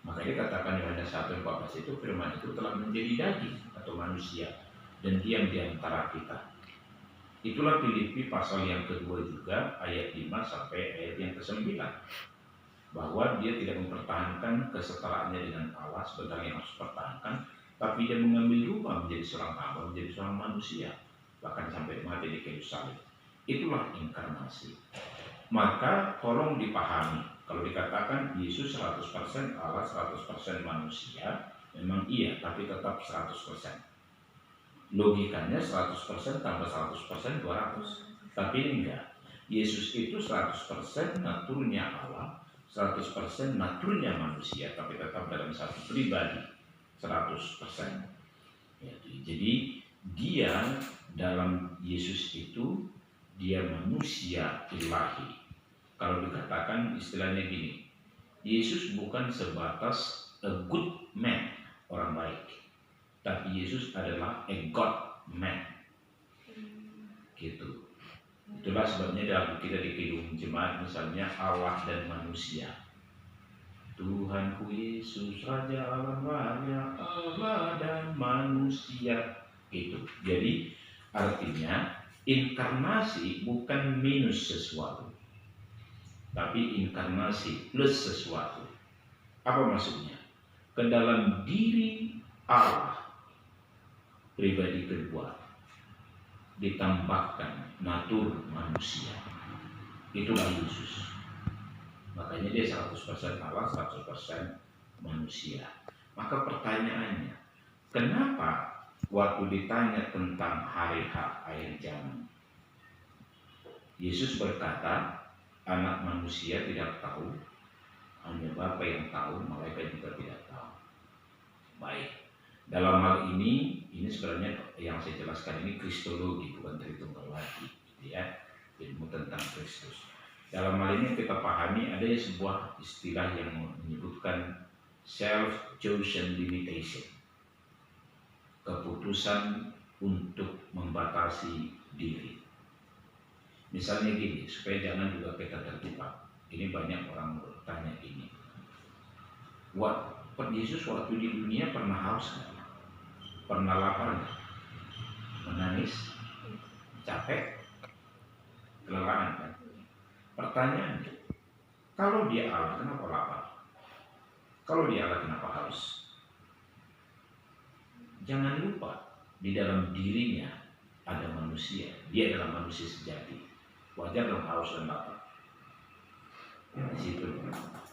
Maka dikatakan Yohanes 1:14 itu firman itu telah menjadi daging atau manusia dan diam di antara kita. Itulah Filipi pasal yang kedua juga ayat 5 sampai ayat yang ke-9. Bahwa dia tidak mempertahankan kesetaraannya dengan Allah sebagai yang harus pertahankan, tapi dia mengambil rupa menjadi seorang hamba, menjadi seorang manusia, bahkan sampai mati di kayu salib. Itulah inkarnasi. Maka tolong dipahami, kalau dikatakan Yesus 100% Allah, 100% manusia, memang iya, tapi tetap 100%. Logikanya 100% tambah 100% 200. Tapi ini enggak. Yesus itu 100% naturnya Allah, 100% naturnya manusia, tapi tetap dalam satu pribadi 100%. Jadi dia dalam Yesus itu dia manusia ilahi. Kalau dikatakan istilahnya gini, Yesus bukan sebatas a good man, orang baik, tapi Yesus adalah a God man. Gitu. Itulah sebabnya dalam kita di Kidung Jemaat misalnya Allah dan manusia. Tuhanku Yesus Raja alam raya, Allah dan manusia. Itu. Jadi artinya inkarnasi bukan minus sesuatu, tapi inkarnasi plus sesuatu. Apa maksudnya? Ke dalam diri Allah pribadi kedua ditambahkan natur manusia. Itulah Yesus. Makanya dia 100% Allah, 100% manusia. Maka pertanyaannya, kenapa waktu ditanya tentang hari H akhir zaman, Yesus berkata, anak manusia tidak tahu, hanya Bapa yang tahu, malaikat juga tidak tahu. Baik. Dalam hal ini sebenarnya yang saya jelaskan ini kristologi, bukan Tritunggal lagi, gitu ya, ilmu tentang Kristus. Dalam hal ini kita pahami ada sebuah istilah yang menyebutkan self-chosen limitation, keputusan untuk membatasi diri. Misalnya gini, supaya jangan juga kita terjebak. Ini banyak orang bertanya gini, Yesus waktu di dunia pernah haus nggak? Pernah lapar nggak? Menangis? Capek? Kelelahan kan? Pertanyaannya, kalau dia Allah kenapa lapar? Kalau dia Allah kenapa haus? Jangan lupa, di dalam dirinya ada manusia. Dia adalah manusia sejati. Wajar dong haus dan lapar. Di situ.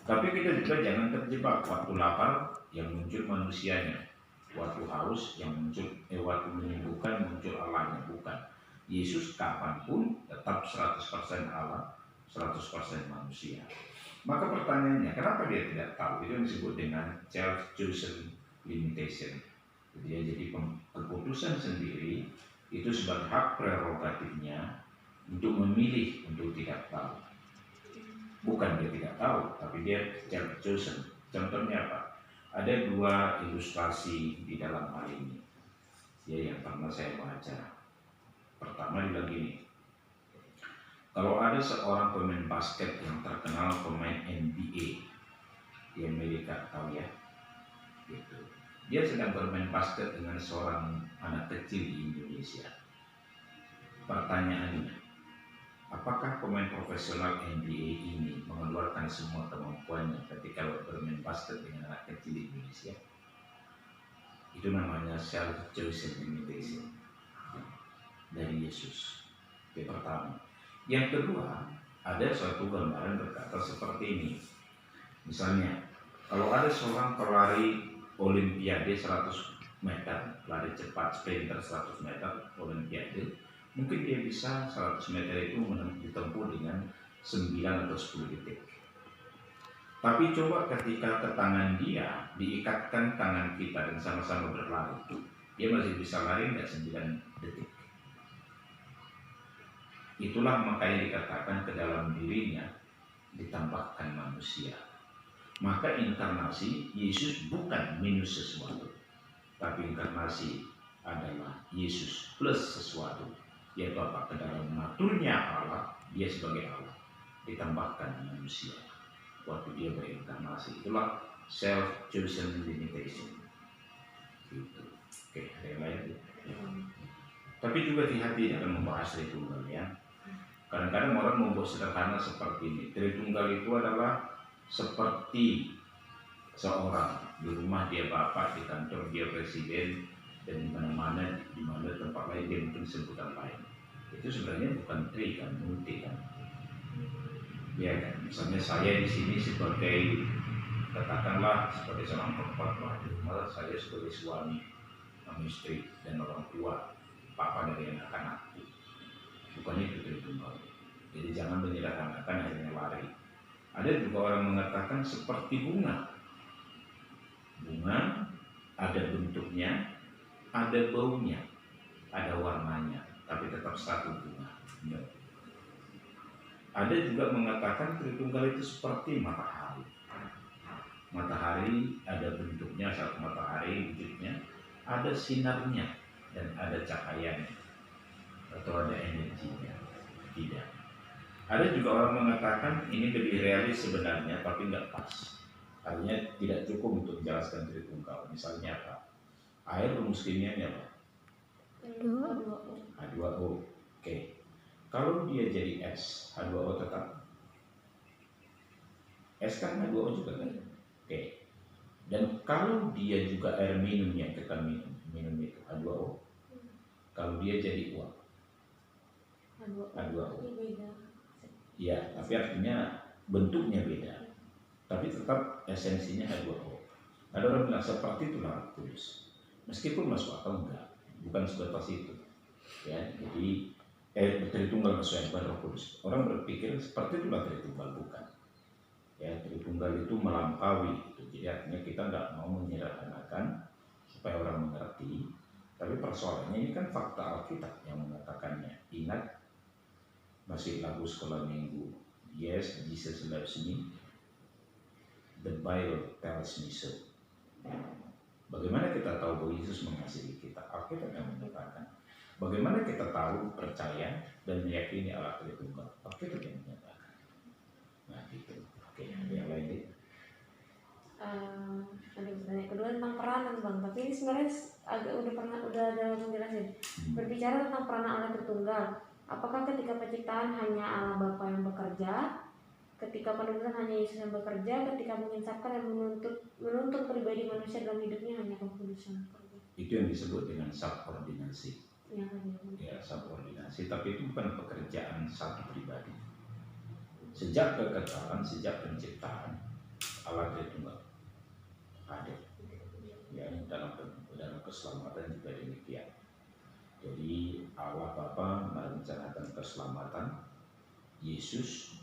Tapi kita juga jangan terjebak waktu lapar yang muncul manusianya. Waktu haus yang muncul, waktu menyembuhkan muncul Allahnya, bukan. Yesus kapanpun tetap 100% Allah, 100% manusia. Maka pertanyaannya, kenapa dia tidak tahu? Itu yang disebut dengan self-chosen limitation. Jadi keputusan sendiri itu sebagai hak prerogatifnya untuk memilih untuk tidak tahu. Bukan dia tidak tahu, tapi dia self-chosen. Contohnya apa? Ada dua ilustrasi di dalam hal ini, ya, yang pernah saya baca. Pertama bilang gini, kalau ada seorang pemain basket yang terkenal, pemain NBA di Amerika, tahu ya, gitu. Dia sedang bermain basket dengan seorang anak kecil di Indonesia. Pertanyaannya, apakah pemain profesional NBA ini mengeluarkan semua kemampuannya ketika bermain basket dengan anak kecil di Indonesia? Itu namanya self-chosen limitation dari Yesus. Itu pertama. Yang kedua, ada suatu gambaran berkata seperti ini. Misalnya, kalau ada seorang pelari Olimpiade 100 meter, lari cepat, sprinter 100 meter Olimpiade, mungkin dia bisa 100 meter itu ditempuh dengan 9 atau 10 detik. Tapi coba ketika ke tangan dia, diikatkan tangan kita dan sama-sama berlari, dia masih bisa lari nggak 9 detik. Itulah makanya dikatakan ke dalam dirinya ditambahkan manusia. Maka inkarnasi Yesus bukan minus sesuatu, tapi inkarnasi adalah Yesus plus sesuatu, yaitu apa? Ke dalam naturnya Allah, dia sebagai Allah ditambahkan manusia waktu dia berinkarnasi. Itulah self-chosen limitation. Gitu. Oke, ada yang lain? Tapi juga hati-hati dalam membahas Tritunggal, ya. Kadang-kadang orang membuat sederhana seperti ini. Tritunggal itu adalah seperti seorang di rumah dia bapak, di kantor dia presiden, dan di mana-mana, di mana tempat lain dia mungkin sebutan lain. Itu sebenarnya bukan tri kan, multi kan. Ya kan, misalnya saya di sini sebagai, katakanlah sebagai seorang perempuan di rumah, saya sebagai suami, istri dan orang tua, papa dari anak-anakku. Bukan itu Tritunggal. Jadi jangan menyederhanakan akhirnya lari. Ada juga orang mengatakan seperti bunga. Bunga ada bentuknya, ada baunya, ada warnanya, tapi tetap satu bunga. Ada juga mengatakan Tritunggal itu seperti matahari. Matahari ada bentuknya, satu matahari wujudnya, ada sinarnya dan ada cahayanya atau ada energinya. Tidak. Ada juga orang mengatakan ini lebih realis sebenarnya, tapi nggak pas. Artinya tidak cukup untuk menjelaskan Tritunggal. Misalnya apa? Air rumus kimianya apa? H2O. Oke. Kalau dia jadi S, H2O tetap. S kan H2O juga kan? Oke. Dan kalau dia juga air minum yang kita minum itu H2O, kalau dia jadi uap, H2O. Ya, tapi artinya bentuknya beda, tapi tetap esensinya H2O. Ada orang bilang seperti itu Roh Kudus, meskipun masuk akal enggak, bukan sebatas itu. Ya, jadi Tritunggal sesuai Roh Kudus. Orang berpikir seperti itulah Tritunggal, bukan. Ya, Tritunggal itu melampaui itu. Jadi artinya kita nggak mau menyederhanakan supaya orang mengerti. Tapi persoalannya ini kan fakta Alkitab yang mengatakannya. Ingat masih lagu sekolah minggu. Yes, Jesus loves me. The Bible tells me so. Bagaimana kita tahu bahwa Yesus mengasihi kita? Alkitab yang menyatakan. Bagaimana kita tahu, percaya, dan meyakini Allah Tritunggal? Alkitab yang menyatakan. Nah, gitu. Oke, ada yang lain deh. Ada pertanyaan kedua tentang peranan Bang, tapi ini sebenarnya udah ada menjelasin. Berbicara tentang peranan Allah Tritunggal, apakah ketika penciptaan hanya Allah Bapa yang bekerja, ketika penebusan hanya Yesus yang bekerja, ketika menginsafkan dan menuntut pribadi manusia dalam hidupnya hanya Roh Kudus yang bekerja? Itu yang disebut dengan subordinasi. Ya, subordinasi, tapi itu bukan pekerjaan satu pribadi. Sejak kekekalan, sejak penciptaan, Allah Tritunggal ada. Ya, dalam keselamatan juga demikian. Jadi Allah Bapa merencanakan keselamatan, Yesus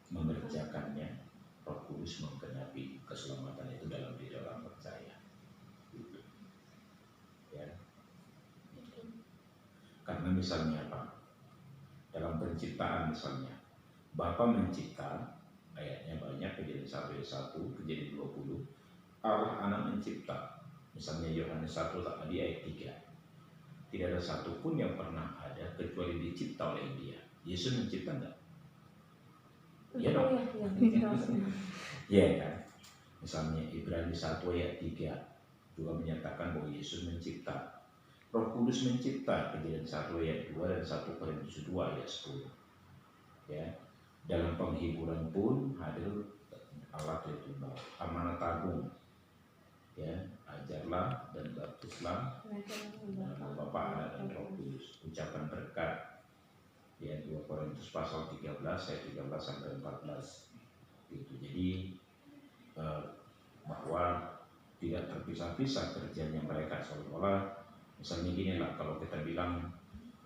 mengerjakannya, Roh Kudus menggenapi keselamatan itu dalam diri orang percaya. Gitu. Ya. Karena misalnya apa? Dalam penciptaan misalnya, Bapa mencipta, ayatnya banyak, Kejadian 1 ayat 1, Kejadian 20, Allah Anak mencipta. Misalnya Yohanes 1 tadi ayat 3. Tidak ada satupun yang pernah ada kecuali dicipta oleh Dia. Yesus mencipta enggak? Iya dong. Iya kan? Misalnya Ibrani 1 ayat 3 juga menyatakan bahwa Yesus mencipta. Roh Kudus mencipta, Kejadian 1 ayat 2 dan 1 Korintus 2 ayat 10. Ya. Dalam penghiburan pun hadir Allah Tritunggal. Amanat agung. Ya, ajarlah dan baptislah dalam Bapa, Anak dan Roh Kudus. Ucapan berkat. Ya, 2 Korintus pasal 13 ayat 13 sampai 14. Gitu. Jadi bahwa tidak terpisah-pisah kerjanya mereka, seolah-olah misalnya gini lah, kalau kita bilang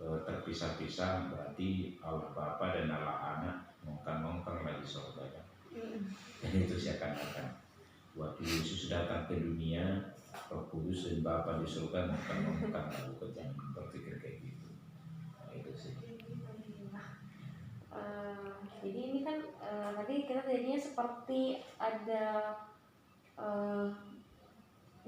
terpisah-pisah berarti Allah Bapa dan Allah Anak mongkang-mongkang lagi surga. Dan itu saya katakan waktu Yesus datang ke dunia, Roh Kudus dan Bapa di surga mongkang-mongkang, lalu jangan berpikir kayak gitu. Nah, itu sih. Jadi ini kan tadi kita jadinya seperti ada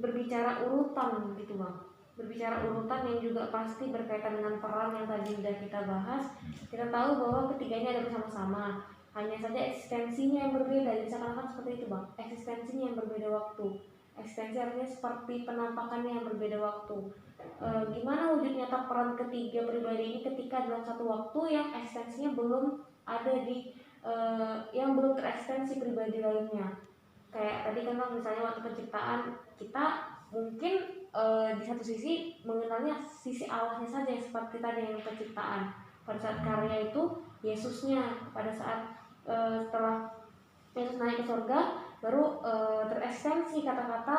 berbicara urutan gitu Bang. Berbicara urutan yang juga pasti berkaitan dengan peran yang tadi sudah kita bahas. Kita tahu bahwa ketiganya ada bersama-sama, hanya saja eksistensinya yang berbeda. Jadi seakan-akan seperti itu Bang, eksistensinya yang berbeda waktu. Eksistensi artinya seperti penampakannya yang berbeda waktu. Gimana wujud nyata peran ketiga pribadi ini ketika dalam satu waktu yang eksistensinya belum ada di yang belum tereksistensi pribadi lainnya. Kayak tadi kan Bang, misalnya waktu penciptaan kita mungkin di satu sisi mengenalnya sisi Allahnya saja yang seperti tadi yang penciptaan. Pada saat karya itu Yesusnya, pada saat setelah Yesus naik ke surga baru tereksistensi kata-kata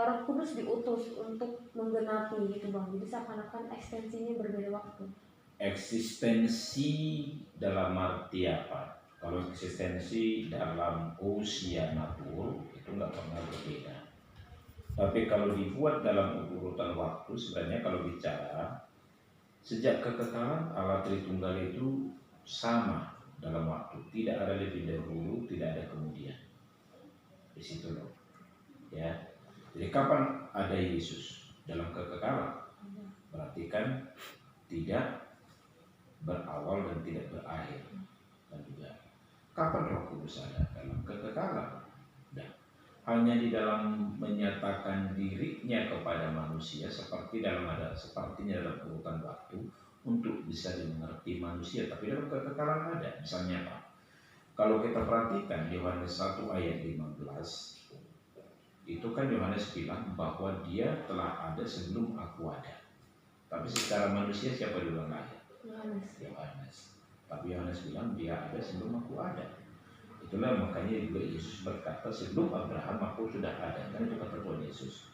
Roh Kudus diutus untuk menggenapi gitu Bang. Jadi seakan-akan eksistensinya berbeda waktu. Eksistensi dalam arti apa? Kalau eksistensi dalam usia natur itu nggak pernah berbeda. Tapi kalau dibuat dalam urutan waktu, sebenarnya kalau bicara sejak kekekalan Allah Tritunggal itu sama dalam waktu, tidak ada lebih dahulu, tidak ada kemudian. Di situ loh. Ya. Jadi kapan ada Yesus dalam kekekalan? Berarti kan tidak berawal dan tidak berakhir. Dan juga kapan Roh Kudus ada dalam kekekalan? Dan hanya di dalam menyatakan dirinya kepada manusia sepertinya dalam urutan waktu untuk bisa dimengerti manusia, tapi dalam kekekalan ada. Misalnya apa? Kalau kita perhatikan Yohanes 1 ayat 15, itu kan Yohanes bilang bahwa dia telah ada sebelum aku ada. Tapi secara manusia siapa duluan lahir? Yohanes. Tapi Yohanes bilang dia ada sebelum aku ada. Itulah makanya juga Yesus berkata sebelum Abraham aku sudah ada. Kan itu kata Tuhan Yesus.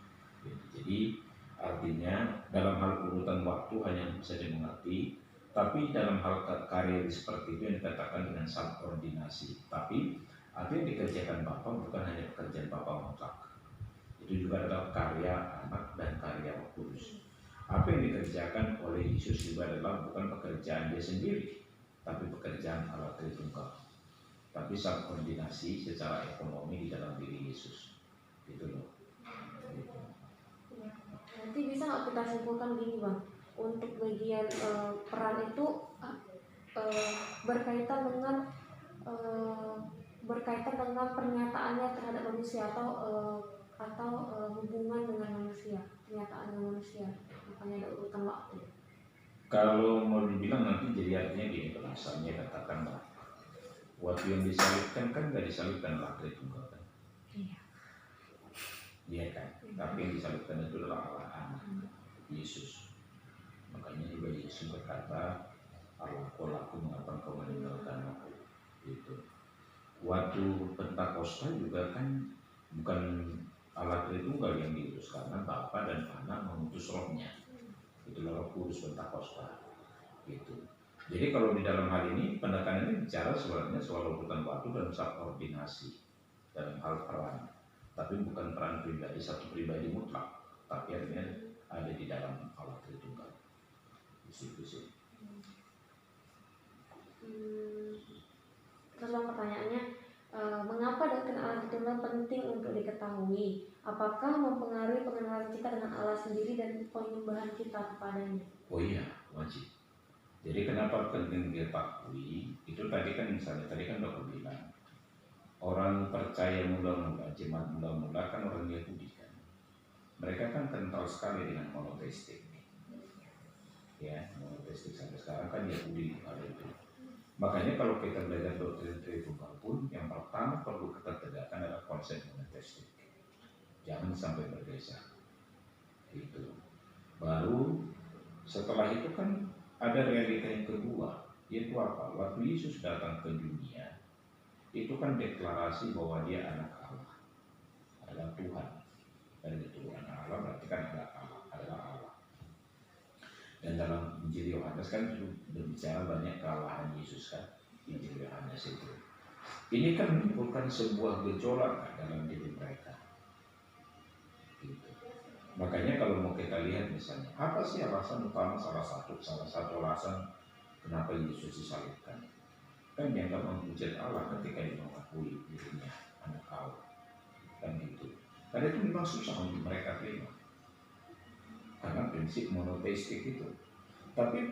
Jadi artinya dalam hal urutan waktu hanya bisa dimengerti. Tapi dalam hal karya seperti itu yang dikatakan dengan subordinasi. Tapi apa yang dikerjakan Bapa bukan hanya pekerjaan Bapa mutlak. Itu juga adalah karya Anak dan karya Roh Kudus. Apa yang dikerjakan oleh Yesus juga adalah bukan pekerjaan dia sendiri, tapi pekerjaan Allah Tritunggal. Tapi subordinasi secara ekonomi di dalam diri Yesus. Gitu loh. Gitu. Nanti bisa nggak kita simpulkan gini Bang, untuk bagian peran itu berkaitan dengan pernyataannya terhadap manusia atau hubungan dengan manusia, pernyataan dengan manusia, makanya ada urutan waktu. Kalau mau dibilang nanti jadi artinya gini, kalau misalnya katakanlah waktu yang disalibkan kan nggak disalibkan Allah Tritunggal kan? Iya. Iya kan? Tapi yang disalibkan itu adalah Allah Anak, Yesus. Makanya juga Yesus berkata, Allahku mengapa engkau meninggalkan aku? Gitu. Waktu Pentakosta juga kan bukan Allah Tritunggal yang Kudus karena Bapa dan Anak mengutus Rohnya. Itulah Roh Kudus Pentakosta. Gitu. Jadi kalau di dalam hal ini penekanannya bicara sebenarnya soal urutan waktu dan subordinasi dalam hal peran, tapi bukan peran pribadi satu pribadi mutlak, tapi artinya ada di dalam Allah Tritunggal. Terus bang pertanyaannya, mengapa doktrin Allah Tritunggal penting untuk diketahui? Apakah mempengaruhi pengenalan kita dengan Allah sendiri dan penyembahan kita kepadanya? Oh iya, wajib. Jadi kenapa penting diketahui? Itu tadi kan misalnya, tadi kan dokter bilang, orang percaya mula-mula, jemaat mula-mula kan orang Yahudi kan. Mereka kan kental sekali dengan monoteistik. Ya, monoteistik sampai sekarang kan Yahudi ada itu. Makanya kalau kita belajar doktrin Tritunggal pun, yang pertama perlu kita tegakkan adalah konsep monoteistik. Jangan sampai bergeser. Gitu. Baru setelah itu kan ada realita yang kedua, yaitu apa? Waktu Yesus datang ke dunia, itu kan deklarasi bahwa dia anak Allah, adalah Tuhan. Dan itu anak Allah berarti kan adalah Allah. Dan dalam Injil Yohanes kan berbicara banyak kealahan Yesus kan, Injil Yohanes itu. Ini kan menimbulkan sebuah gejolak dalam diri mereka. Gitu. Makanya kalau mau kita lihat misalnya, apa sih alasan utama salah satu alasan kenapa Yesus disalibkan? Kan dianggap menghujat Allah ketika dia mengakui dirinya anak Allah. Kan gitu. Karena itu memang susah untuk mereka terima. Karena prinsip monoteistik itu. Tapi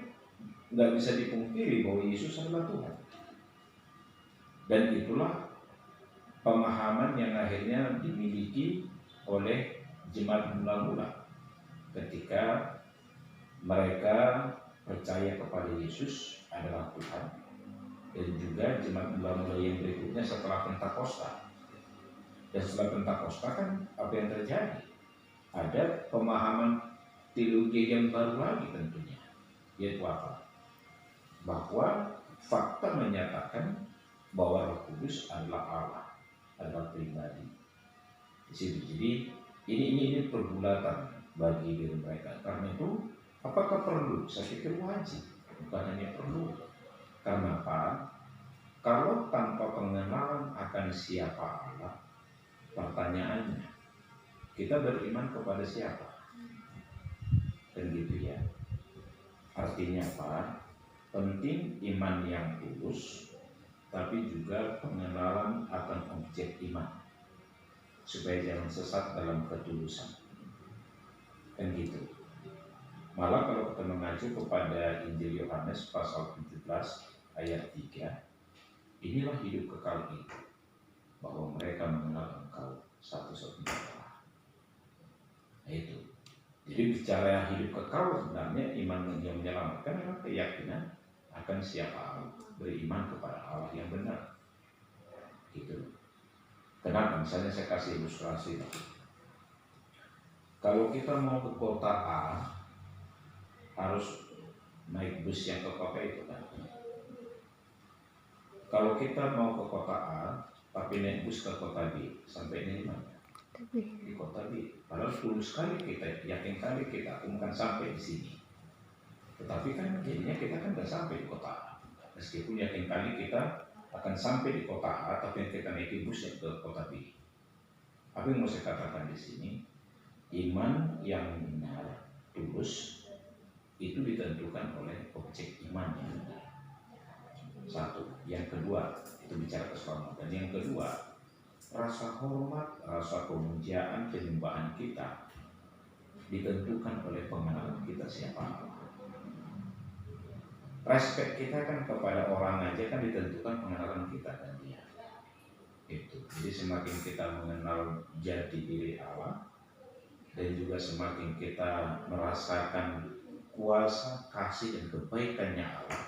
nggak bisa dipungkiri bahwa Yesus adalah Tuhan. Dan itulah pemahaman yang akhirnya dimiliki oleh jemaat mula-mula ketika mereka percaya kepada Yesus adalah Tuhan, dan juga jemaat mula-mula yang berikutnya setelah Pentakosta. Dan setelah Pentakosta kan apa yang terjadi? Ada pemahaman teologi yang baru lagi tentunya, yaitu apa? Bahwa fakta menyatakan bahwa Roh Kudus adalah Allah, adalah pribadi. Di sini jadi ini pergulatan bagi diri mereka. Karena itu, apakah perlu? Saya pikir wajib, bukan hanya perlu. Karena apa? Kalau tanpa pengenalan akan siapa Allah, pertanyaannya, kita beriman kepada siapa? Dan gitu ya. Artinya apa? Penting iman yang tulus, tapi juga pengenalan akan objek iman, supaya jangan sesat dalam ketulusan. Kan gitu. Malah kalau kita mengacu kepada Injil Yohanes pasal 17 ayat 3, inilah hidup kekal itu, bahwa mereka mengenal Engkau satu-satunya Allah. Nah itu. Jadi bicara hidup kekal sebenarnya iman yang menyelamatkan adalah keyakinan akan siapa Allah, beriman kepada Allah yang benar. Gitu. Kenapa? Misalnya saya kasih ilustrasi. Kalau kita mau ke kota A, harus naik bus yang ke kota itu kan. Kalau kita mau ke kota A, tapi naik bus ke kota B, sampai di mana? Di kota B. Padahal tulus sekali kita, yakin kali kita akan sampai di sini. Tetapi kan jadinya kita kan nggak sampai di kota A. Meskipun yakin kali kita akan sampai di kota A, tapi kita naik bus yang ke kota B. Apa yang mau saya katakan di sini? Iman yang benar, tulus, itu ditentukan oleh objek iman yang benar. Satu. Yang kedua, itu bicara keselamatan. Yang kedua, rasa hormat, rasa pemujaan, penyembahan kita ditentukan oleh pengenalan kita siapa Allah. Respek kita kan kepada orang aja kan ditentukan pengenalan kita dan dia. Itu. Jadi semakin kita mengenal jati diri Allah, dan juga semakin kita merasakan kuasa, kasih dan kebaikannya Allah,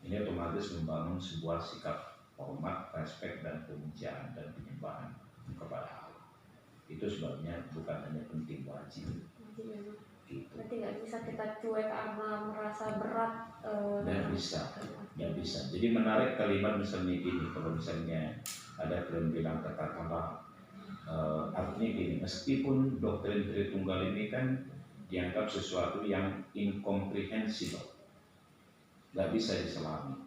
ini otomatis membangun sebuah sikap hormat, respek dan pemujaan dan penyembahan kepada Allah. Itu sebabnya bukan hanya penting, wajib. Gitu. Berarti nggak bisa kita cuek karena merasa berat. Nggak bisa. Jadi menarik kalimat misalnya gini, kalau misalnya ada klien bilang katakanlah arti Artinya gini, meskipun doktrin Tritunggal ini kan dianggap sesuatu yang incomprehensible, nggak bisa diselami,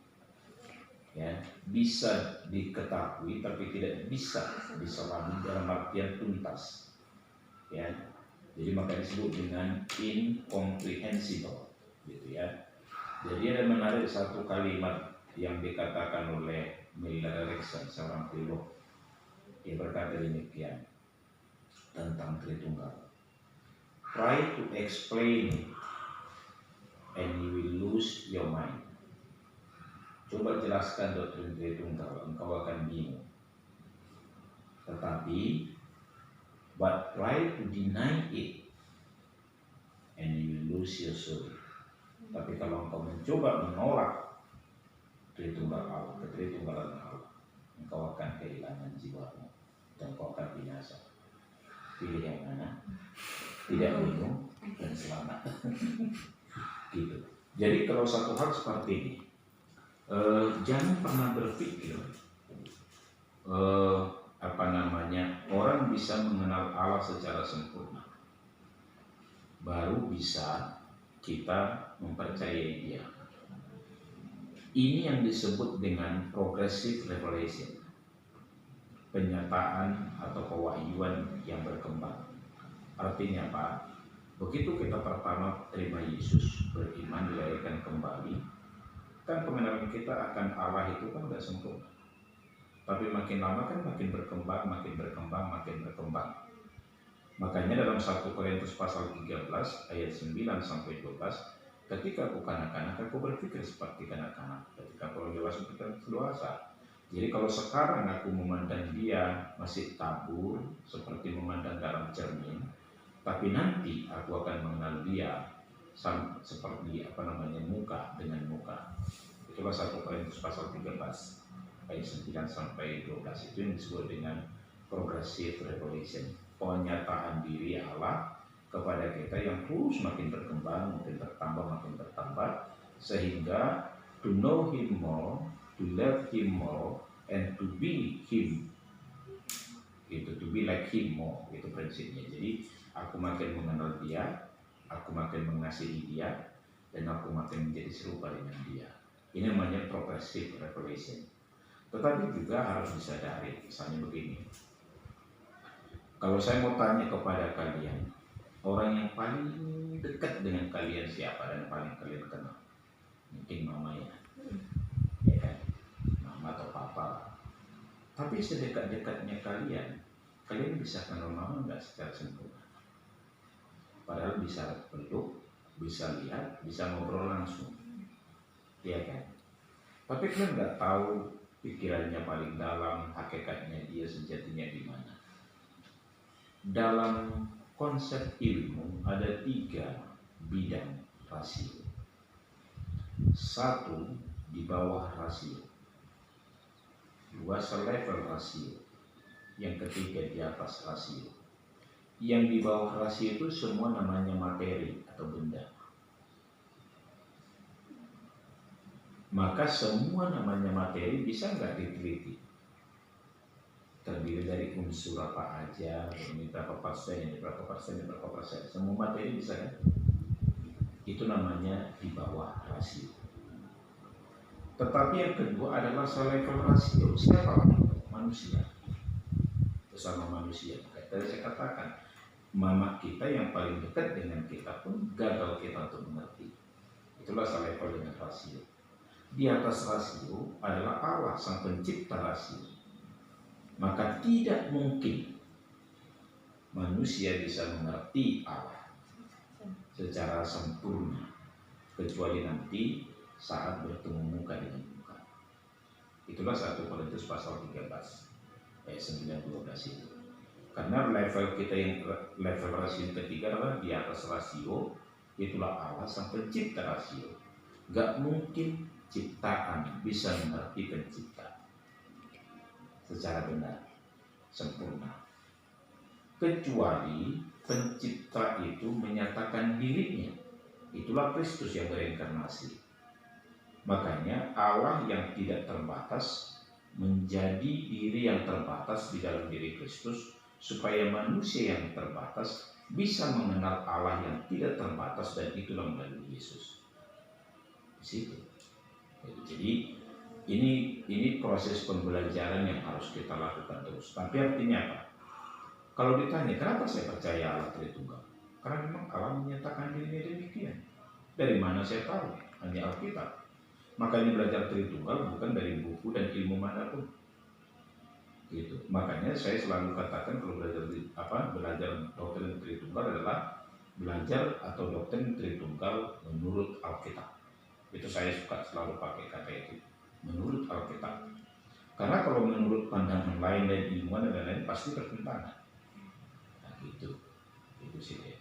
ya, bisa diketahui tapi tidak bisa diselami dalam artian tuntas, ya. Jadi maka disebut dengan incomprehensible, gitu ya. Jadi ada menarik satu kalimat yang dikatakan oleh Miller Erickson, seorang teolog. Dia berkata demikian tentang Tritunggal. Try to explain it and you will lose your mind. Coba jelaskan doktrin Tritunggal, engkau akan bingung. Tetapi but try to deny it and you will lose your soul. Tapi kalau engkau mencoba menolak Tritunggal Allah, ketritunggalan Allah, engkau akan kehilangan jiwamu dan engkau akan binasa. Pilih yang mana? Tidak bingung dan selamat. Gitu. Jadi kalau satu hal seperti ini, jangan pernah berpikir orang bisa mengenal Allah secara sempurna, baru bisa kita mempercayai Dia. Ini yang disebut dengan progressive revelation, penyataan atau pewahyuan yang berkembang. Artinya apa? Begitu kita pertama terima Yesus, beriman, dilahirkan kembali, kan pengenalan kita akan Allah itu kan tidak sempurna. Tapi makin lama kan makin berkembang. Makanya dalam 1 Korintus pasal 13 ayat 9 sampai 12, ketika aku kanak-kanak aku berpikir seperti kanak-kanak, ketika aku dewasa berpikir dewasa. Jadi kalau sekarang aku memandang dia masih tabur seperti memandang dalam cermin, tapi nanti aku akan mengenal dia seperti muka dengan muka. Itulah 1 Korintus pasal 13 ayat 9 sampai 12. Itu yang disebut dengan progressive revelation, penyataan diri Allah kepada kita yang terus makin berkembang, makin bertambah, sehingga to know Him more, to love Him more, and to be Him, itu to be like Him more, itu prinsipnya. Jadi aku makin mengenal Dia, aku makin mengasihi Dia, dan aku makin menjadi serupa dengan Dia. Ini namanya progressive revelation. Tetapi juga harus disadari, misalnya begini. Kalau saya mau tanya kepada kalian, orang yang paling dekat dengan kalian siapa dan paling kalian kenal? Mungkin mama ya kan? Mama atau papa. Tapi sedekat-dekatnya kalian bisa kenal mama nggak secara sempurna? Padahal bisa peluk, bisa lihat, bisa ngobrol langsung, ya kan? Tapi kalian nggak tahu pikirannya paling dalam, hakikatnya dia sejatinya di mana. Dalam konsep ilmu ada 3 bidang rasio. 1 di bawah rasio, 2 selevel rasio, yang ketiga di atas rasio. Yang di bawah rasio itu semua namanya materi atau benda. Maka semua namanya materi bisa nggak diteliti? Terdiri dari unsur apa aja, ini berapa persen, semua materi bisa kan? Itu namanya di bawah rasio. Tetapi yang kedua adalah selevel rasio. Siapa? Manusia. Bersama manusia. Tadi saya katakan, mama kita yang paling dekat dengan kita pun gagal kita untuk mengerti. Itulah selevel dengan rasio. Di atas rasio adalah Allah, sang pencipta rasio. Maka tidak mungkin manusia bisa mengerti Allah secara sempurna kecuali nanti saat bertemu muka dengan muka. Itulah 1 Korintus pasal 13 ayat 9-12 itu. Karena level kita yang level rasio ketiga adalah di atas rasio, itulah Allah, sang pencipta rasio. Gak mungkin ciptaan bisa mengerti pencipta secara benar, sempurna, kecuali pencipta itu menyatakan dirinya. Itulah Kristus yang berinkarnasi. Makanya Allah yang tidak terbatas menjadi diri yang terbatas di dalam diri Kristus, supaya manusia yang terbatas bisa mengenal Allah yang tidak terbatas, dan itulah melalui Yesus. Di situ. Jadi ini proses pembelajaran yang harus kita lakukan terus. Tapi artinya apa? Kalau ditanya kenapa saya percaya Allah Tritunggal? Karena memang Allah menyatakan dirinya demikian. Dari mana saya tahu? Hanya Alkitab. Makanya belajar Tritunggal bukan dari buku dan ilmu manapun. Gitu. Makanya saya selalu katakan kalau belajar doktrin Tritunggal adalah belajar atau doktrin Tritunggal menurut Alkitab. Itu saya suka selalu pakai kata itu, menurut Alkitab. Karena kalau menurut pandangan lain dan ilmuwan dan lain pasti bertentangan. Nah, gitu. Itu sih ya.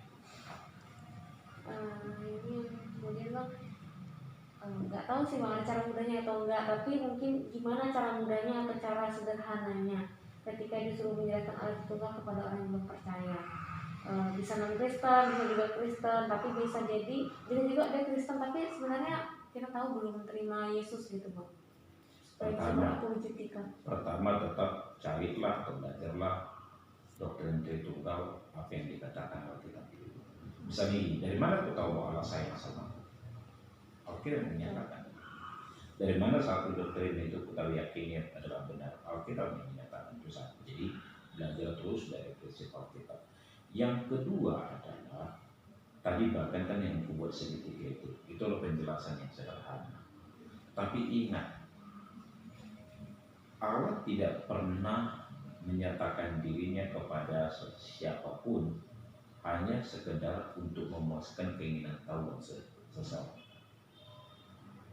Ini kemudian Bang, nggak tahu sih Bang cara mudahnya atau enggak, tapi mungkin gimana cara mudahnya atau cara sederhananya ketika disuruh menjelaskan Allah Tritunggal kepada orang yang belum percaya. Bisa non Kristen, bisa juga Kristen, tapi bisa juga ada Kristen tapi sebenarnya kita tahu belum menerima Yesus gitu Bang. Supaya bisa berwujudkan. Pertama tetap carilah atau belajarlah doktrin Tritunggal apa yang dikatakan Alkitab itu. Misalnya dari mana aku tahu bahwa Allah sayang sama aku? Alkitab menyatakan. Dari mana satu doktrin itu kita yakini adalah benar? Alkitab menyatakan itu satu. Jadi belajar terus dari prinsip Alkitab. Yang kedua adalah tadi bahkan kan yang membuat segitiga itu loh penjelasan yang sederhana. Tapi ingat, Allah tidak pernah menyatakan dirinya kepada siapapun hanya sekedar untuk memuaskan keinginan tahu seseorang.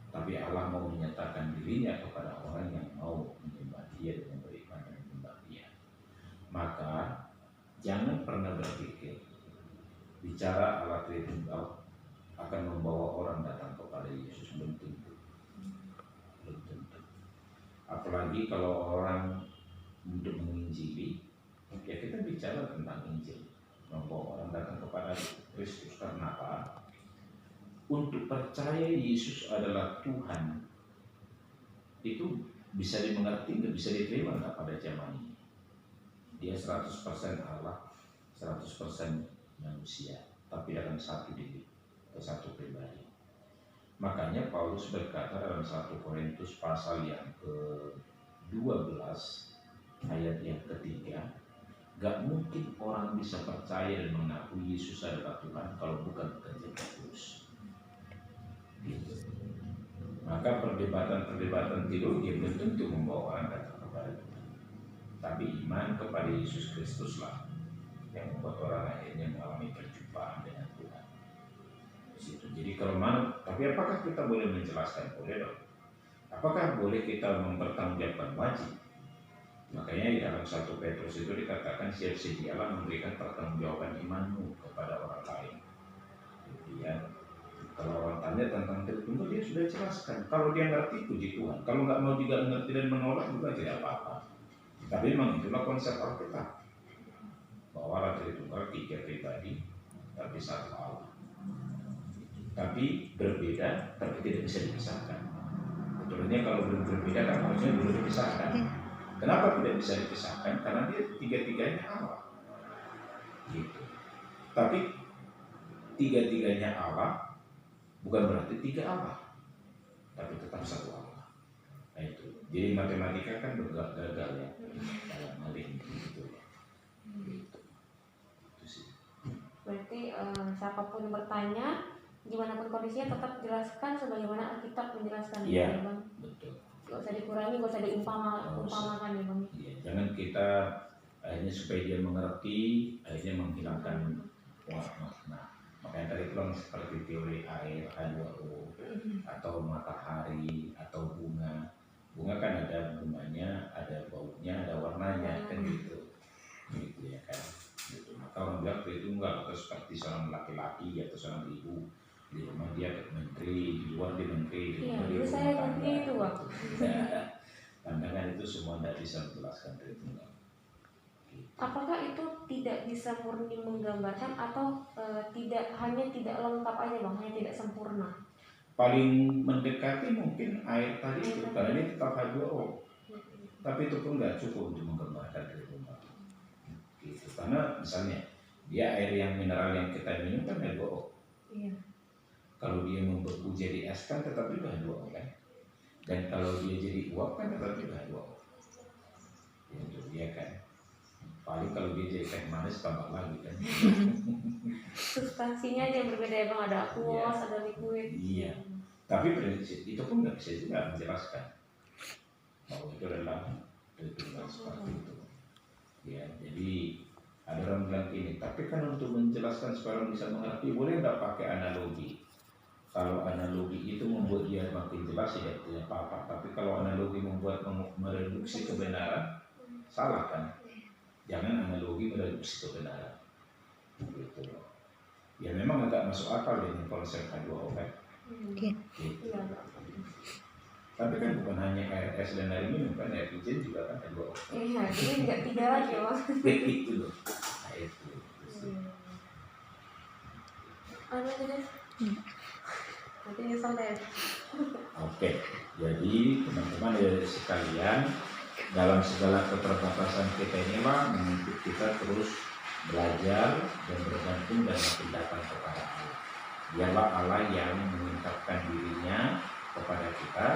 Tapi Allah mau menyatakan dirinya kepada orang yang mau menyembah Dia dan beriman dan menyembah Dia. Maka jangan pernah berpikir bicara Allah Tritunggal akan membawa orang datang kepada Yesus. Belum tentu. Apalagi kalau orang untuk menginjili, ya kita bicara tentang Injil, membawa orang datang kepada Kristus. Karena apa? Untuk percaya Yesus adalah Tuhan itu bisa dimengerti, nggak bisa diterima nggak pada zaman ini. Dia 100% Allah, 100% manusia, tapi dalam satu diri atau satu pribadi. Makanya Paulus berkata dalam 1 Korintus pasal yang ke-12 ayat yang ketiga, gak mungkin orang bisa percaya dan mengaku Yesus adalah Tuhan kalau bukan bekerja terus. Gitu. Maka perdebatan teologi belum tentu membawa orang datang kepada Tuhan. Tapi iman kepada Yesus Kristus lah yang membuat orang akhirnya mengalami perjumpaan dengan Tuhan. Jadi kalau tapi apakah kita boleh menjelaskan? Boleh dong. Apakah boleh kita mempertanggungjawabkan wajib? Makanya di dalam 1 Petrus itu dikatakan siap-sedialah memberikan pertanggungjawaban imanmu kepada orang lain. Kemudian kalau orang tanya tentang Tritunggal, dia sudah jelaskan. Kalau dia ngerti, puji Tuhan. Kalau nggak mau juga ngerti dan menolak juga tidak apa-apa. Tapi memang itulah konsep Alkitab, bahwa Allah Tritunggal 3 pribadi, tapi satu Allah. Tapi berbeda, tapi tidak bisa dipisahkan. Betulnya kalau belum berbeda kan harusnya belum dipisahkan. Kenapa tidak bisa dipisahkan? Karena dia tiga-tiganya Allah. Gitu. Tapi tiga-tiganya Allah bukan berarti tiga Allah, tapi tetap satu Allah. Nah itu. Jadi matematika kan gagal ya dalam hal ini. Gitu. Itu sih. Berarti siapapun yang bertanya, gimana pun kondisinya tetap jelaskan sebagaimana Alkitab menjelaskan. Iya, ya, Bang. betul. Gak usah dikurangi, gak usah diumpamakan ya Bang. Iya, jangan kita akhirnya supaya dia mengerti, akhirnya menghilangkan makna. Makanya tadi bilang seperti teori air, H2O, atau matahari, atau bunga. Bunga kan ada bunganya, ada baunya, ada warnanya, kan gitu. Gitu ya kan. Gitu. Maka orang bilang Tritunggal atau seperti seorang laki-laki atau seorang ibu. Di rumah dia menteri, di luar dia menteri, di Iya, rumah dia saya ngerti itu Bang. Pandangan itu semua tidak bisa menjelaskan Tritunggal. Apakah itu tidak bisa murni menggambarkan atau tidak lengkap aja Bang, hanya tidak sempurna? Paling mendekati mungkin air tadi itu, karena ini tetap H2O. Tapi itu pun nggak cukup untuk menggambarkan Tritunggal. Gitu. Karena misalnya dia air yang mineral yang kita minum kan H2O. Iya. Kalau dia membeku jadi es kan tetap juga H2O kan. Dan kalau dia jadi uap kan tetap juga H2O. Itu dia kan. Paling kalau dia jadi teh manis tambah lagi kan. Substansinya aja yang berbeda ya Bang, ada aqueous, ada liquid. Iya. Tapi prinsip itu pun nggak bisa juga menjelaskan bahwa itu adalah kehidupan seperti itu. Ya, jadi ada orang bilang ini, tapi kan untuk menjelaskan supaya orang bisa mengerti, boleh nggak pakai analogi? Kalau analogi itu membuat dia makin jelas ya tidak apa-apa. Tapi kalau analogi membuat mereduksi kebenaran, salah kan? Jangan analogi mereduksi kebenaran. Gitu. Ya memang agak masuk akal dengan konsep H2O kan. Gitu. Iya. Tapi kan bukan hanya air es dan air minum kan, air hujan juga kan H2O. Iya, jadi nggak tiga lagi Bang. Itu loh. Nah itu. Ada aja. Nanti nyesel deh. Oke, jadi teman-teman ya sekalian, dalam segala keterbatasan kita ini Pak, menuntut kita terus belajar dan bergantung dan makin datang kepada Allah. Biarlah Allah yang mengungkapkan dirinya kepada kita,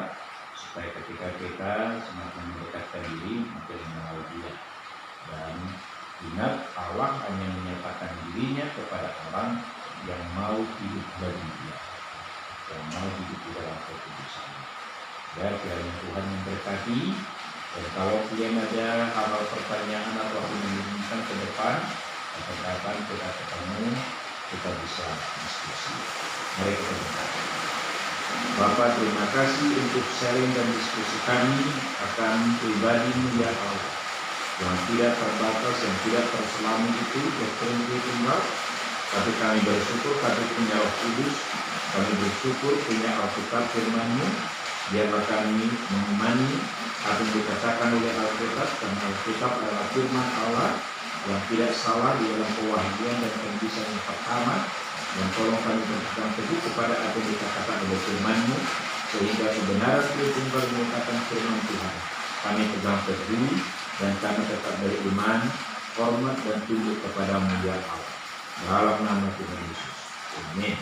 supaya ketika kita semakin mendekatkan diri, makin mengenal Dia. Dan ingat, Allah hanya menyatakan dirinya kepada orang yang mau hidup bagi Dia, yang mau hidup di dalam kekudusan. Ya, kiranya Tuhan memberkati. Dan kalau kalian ada hal-hal pertanyaan atau menginginkan ke depan, kapan kita ketemu, kita bisa diskusi. Mari kita berdoa. Bapak, terima kasih untuk sharing dan diskusi kami akan pribadi-Mu ya Allah, yang tidak terbatas, yang tidak terselami itu, yang tunggal. Tapi kami bersyukur kami punya Roh Kudus, kami bersyukur punya Alkitab firman-Mu. Biarlah kami mengimani apa yang dikatakan oleh Alkitab, karena Alkitab adalah firman Allah yang tidak salah di dalam pewahyuan dan pembisan yang pertama. Dan tolong kami berpegang teguh kepada apa yang dikatakan oleh firman-Mu, sehingga kebenaran Tritunggal mengatakan firman Tuhan kami pegang teguh, dan kami tetap beriman, hormat dan tunduk kepada-Mu ya Allah. Dalam nama Tuhan Yesus. Amin.